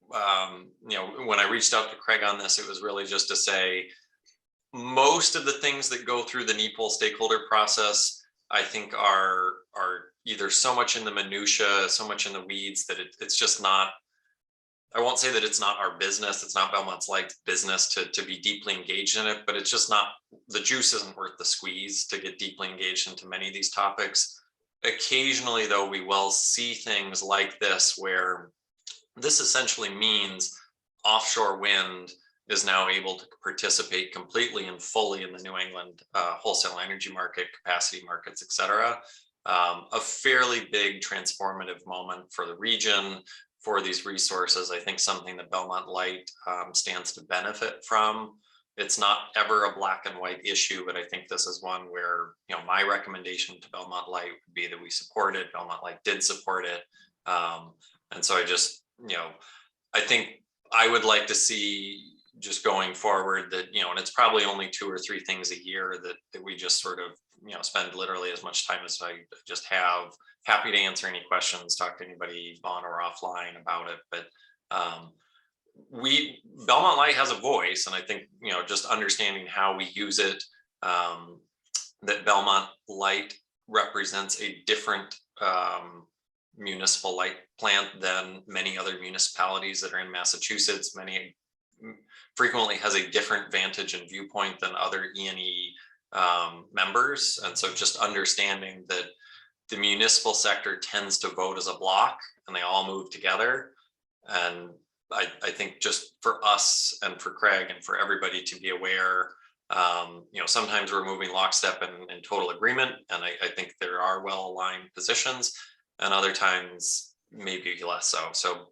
S7: when I reached out to Craig on this, it was really just to say, most of the things that go through the NEPL stakeholder process, I think are either so much in the minutia, so much in the weeds that it's just not, I won't say that it's not our business. It's not Belmont's Light's business to be deeply engaged in it, but it's just not, the juice isn't worth the squeeze to get deeply engaged into many of these topics. occasionally, though, we will see things like this where this essentially means offshore wind is now able to participate completely and fully in the New England wholesale energy market, capacity markets, et cetera. A fairly big transformative moment for the region, for these resources. I think something that Belmont Light stands to benefit from. It's not ever a black and white issue, but I think this is one where, you know, my recommendation to Belmont Light would be that we support it. Belmont Light did support it. And so I just, you know, I think I would like to see just going forward that, you know, and it's probably only 2 or 3 things a year that we just sort of, you know, spend literally as much time as I just have. Happy to answer any questions, talk to anybody on or offline about it. But Belmont Light has a voice, and I think, you know, just understanding how we use it, that Belmont Light represents a different municipal light plant than many other municipalities that are in Massachusetts. Many frequently has a different vantage and viewpoint than other E&E members. And so just understanding that the municipal sector tends to vote as a block and they all move together. And I think just for us and for Craig and for everybody to be aware, you know, sometimes we're moving lockstep in total agreement. And I think there are well-aligned positions, and other times maybe less so. So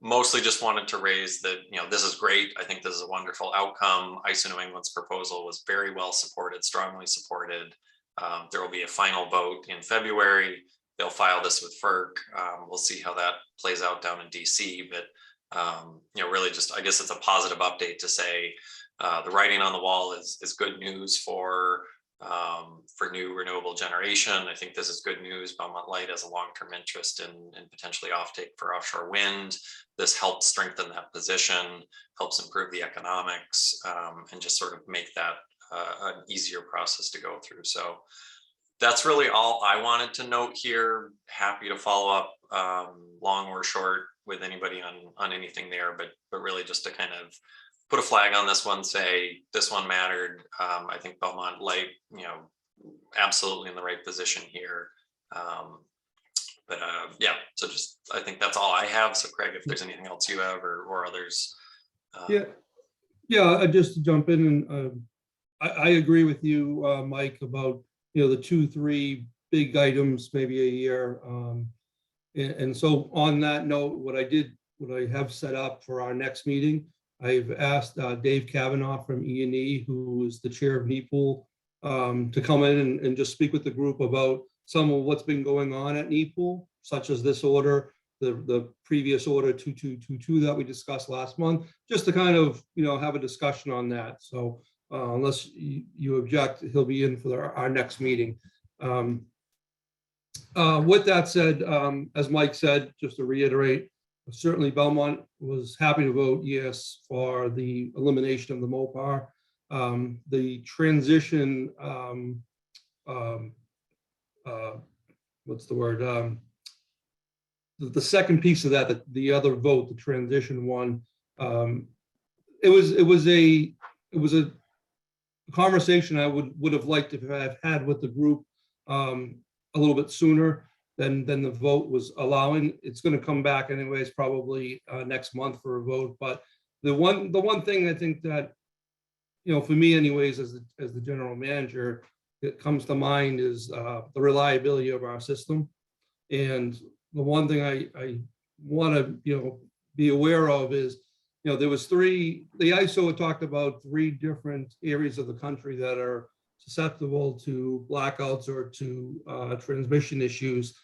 S7: mostly just wanted to raise that, you know, this is great. I think this is a wonderful outcome. ISO New England's proposal was very well supported, strongly supported. There will be a final vote in February. They'll file this with FERC. We'll see how that plays out down in DC, but you know, really just, I guess it's a positive update to say the writing on the wall is good news for new renewable generation. I think this is good news. Belmont Light has a long-term interest in potentially offtake for offshore wind. This helps strengthen that position, helps improve the economics, and just sort of make that an easier process to go through. So that's really all I wanted to note here. Happy to follow up long or short with anybody on anything there, but really just to kind of put a flag on this one, say this one mattered. I think Belmont Light, you know, absolutely in the right position here. But yeah, so just, I think that's all I have. So Craig, if there's anything else you have or others.
S3: Yeah, just to jump in, and I agree with you, Mike, about, you know, the 2-3 big items, maybe a year. And so on that note, what I have set up for our next meeting, I've asked Dave Kavanaugh from E&E, who is the chair of NEPOOL, to come in and just speak with the group about some of what's been going on at NEPOOL, such as this order, the previous order 2222 that we discussed last month, just to kind of, you know, have a discussion on that. So unless you object, he'll be in for our next meeting. With that said, as Mike said, just to reiterate, certainly Belmont was happy to vote yes for the elimination of the MOPR. The transition, what's the word? The second piece of that, the other vote, the transition one, it was a conversation I would have liked to have had with the group a little bit sooner than the vote was allowing. It's going to come back anyways, probably next month for a vote. But the one thing I think that, you know, for me anyways, as the general manager, it comes to mind is the reliability of our system. And the one thing I want to, you know, be aware of is, you know, there was the ISO had talked about 3 different areas of the country that are susceptible to blackouts or to transmission issues.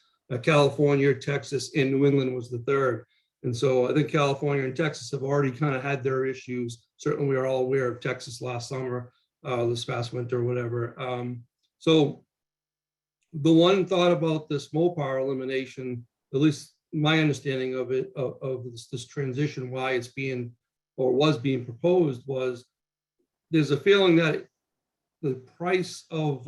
S3: California, Texas, and New England was the 3rd. And so I think California and Texas have already kind of had their issues. Certainly we are all aware of Texas last summer, this past winter, whatever. So the one thought about this MOPR elimination, at least my understanding of it, of this transition, why it's being or was being proposed, was there's a feeling that the price of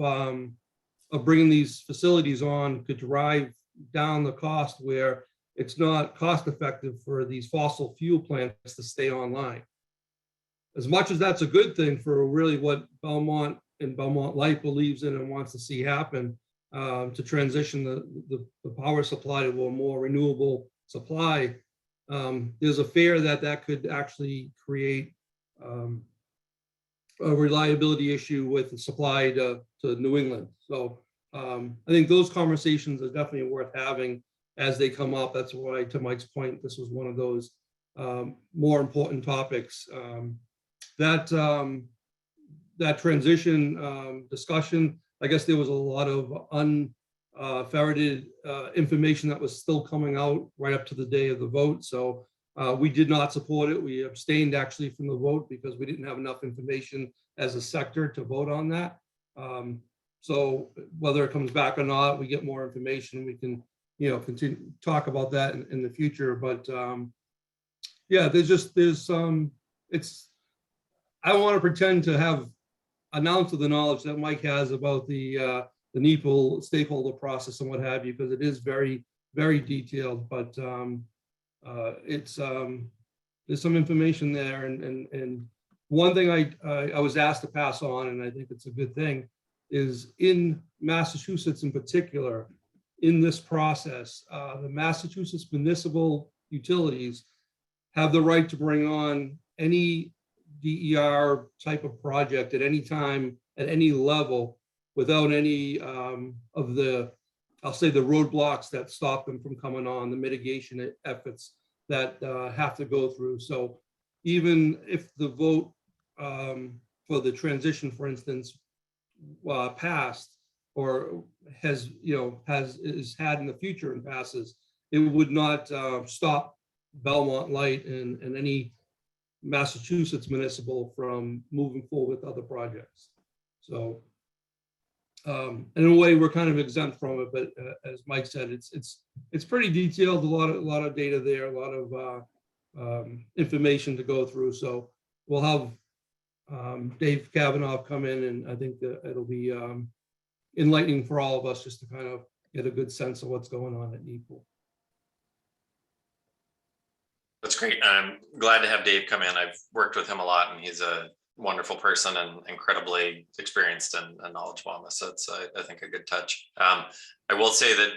S3: bringing these facilities on could drive down the cost, where it's not cost effective for these fossil fuel plants to stay online. As much as that's a good thing for really what Belmont and Belmont Light believes in and wants to see happen, to transition the power supply to a more renewable supply, there's a fear that that could actually create a reliability issue with the supply to New England. So I think those conversations are definitely worth having as they come up. That's why, to Mike's point, this was one of those more important topics. That transition discussion, I guess there was a lot of unferreted information that was still coming out right up to the day of the vote. So we did not support it. We abstained actually from the vote because we didn't have enough information as a sector to vote on that. So whether it comes back or not, we get more information, we can, continue to talk about that in the future. But yeah, I don't want to pretend to have an ounce of the knowledge that Mike has about the NEPL stakeholder process and what have you, because it is very, very detailed. But there's some information there, and one thing I was asked to pass on, and I think it's a good thing, is in Massachusetts in particular, in this process, the Massachusetts municipal utilities have the right to bring on any DER type of project at any time, at any level, without any of the, I'll say, the roadblocks that stop them from coming on, the mitigation efforts that have to go through. So even if the vote for the transition, for instance, passed or is had in the future and passes, it would not stop Belmont Light and any Massachusetts municipal from moving forward with other projects. So in a way, we're kind of exempt from it, but as Mike said, it's pretty detailed, a lot of data there, a lot of information to go through. So we'll have Dave Kavanaugh come in, and I think that it'll be enlightening for all of us just to kind of get a good sense of what's going on at NEPL.
S7: That's great. I'm glad to have Dave come in. I've worked with him a lot, and he's a wonderful person and incredibly experienced and knowledgeable on this. So it's, I think, a good touch. I will say that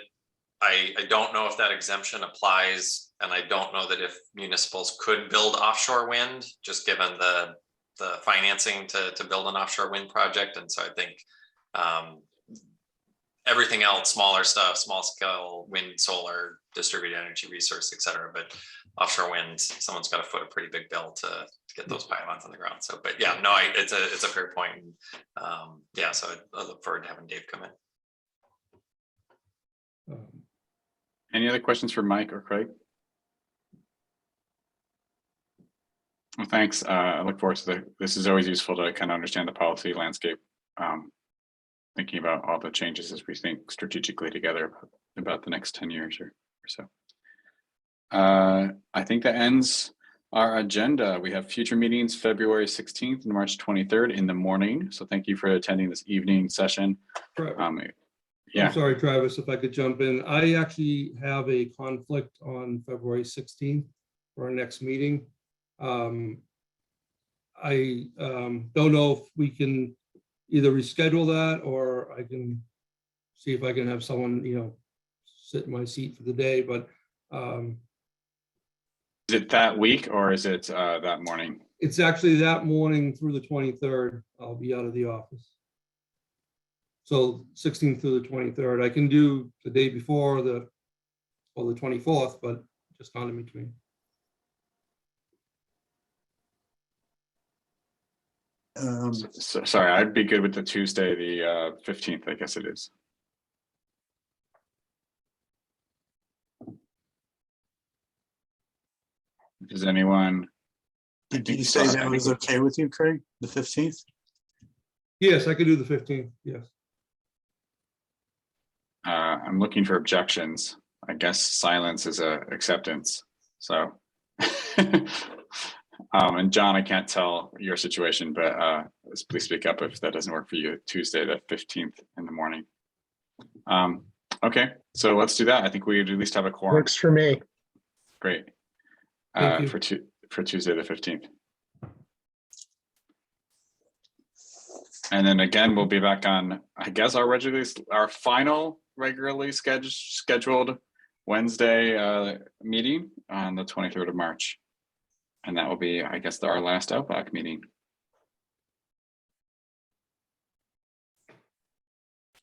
S7: I don't know if that exemption applies, and I don't know that if municipals could build offshore wind, just given the financing to build an offshore wind project. And so I think everything else, smaller stuff, small scale wind, solar, distributed energy resource, et cetera. But offshore wind, someone's got to foot a pretty big bill to get those pylons on the ground. So, but yeah, no, it's a fair point. Yeah, so I look forward to having Dave come in.
S1: Any other questions for Mike or Craig? Well, thanks. I look forward to this is always useful to kind of understand the policy landscape, thinking about all the changes as we think strategically together about the next 10 years or so. I think that ends our agenda. We have future meetings February 16th and March 23rd in the morning. So thank you for attending this evening session. Yeah.
S3: I'm sorry, Travis, if I could jump in. I actually have a conflict on February 16th for our next meeting. I don't know if we can either reschedule that, or I can see if I can have someone, sit in my seat for the day, but
S1: is it that week or is it that morning?
S3: It's actually that morning through the 23rd. I'll be out of the office. So 16th through the 23rd. I can do the day before the 24th, but just not in between.
S1: Sorry, I'd be good with the Tuesday, the 15th, I guess it is. Does anyone?
S5: Did you say that was okay with you, Craig, the 15th?
S3: Yes, I could do the 15th, yes.
S1: I'm looking for objections. I guess silence is a acceptance. So, and John, I can't tell your situation, but please speak up if that doesn't work for you. Tuesday, the 15th in the morning. Okay, so let's do that. I think we at least have a quorum.
S8: Works for me.
S1: Great. For Tuesday the 15th. And then again, we'll be back on, I guess, our final regularly scheduled Wednesday meeting on the 23rd of March. And that will be, I guess, our last LBAC meeting.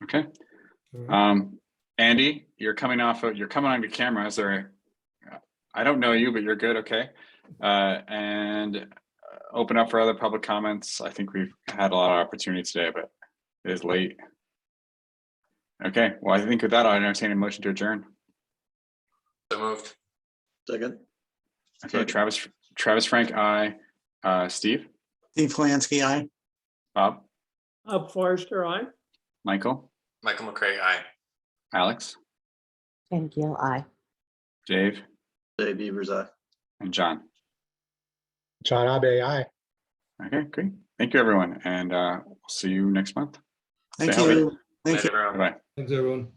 S1: Okay. Andy, you're coming on your camera. Is there, I don't know you, but you're good. Okay. And open up for other public comments. I think we've had a lot of opportunity today, but it is late. Okay. Well, I think with that, I'll entertain a motion to adjourn.
S7: So moved.
S14: Second.
S1: Okay. Travis Frank, aye. Steve?
S5: Steve Flansky, aye.
S1: Bob?
S6: Bob Forrester, aye.
S1: Michael?
S7: Michael McCray, aye.
S1: Alex?
S4: And Gill, aye.
S1: Dave?
S14: Dave Beavers, aye.
S1: And John?
S8: John Abe, aye.
S1: Okay, great. Thank you, everyone. And we'll see you next month.
S5: Thank
S1: Stay healthy.
S5: you. Thank
S7: Night,
S5: you.
S7: everyone.
S1: Bye-bye.
S3: Thanks, everyone.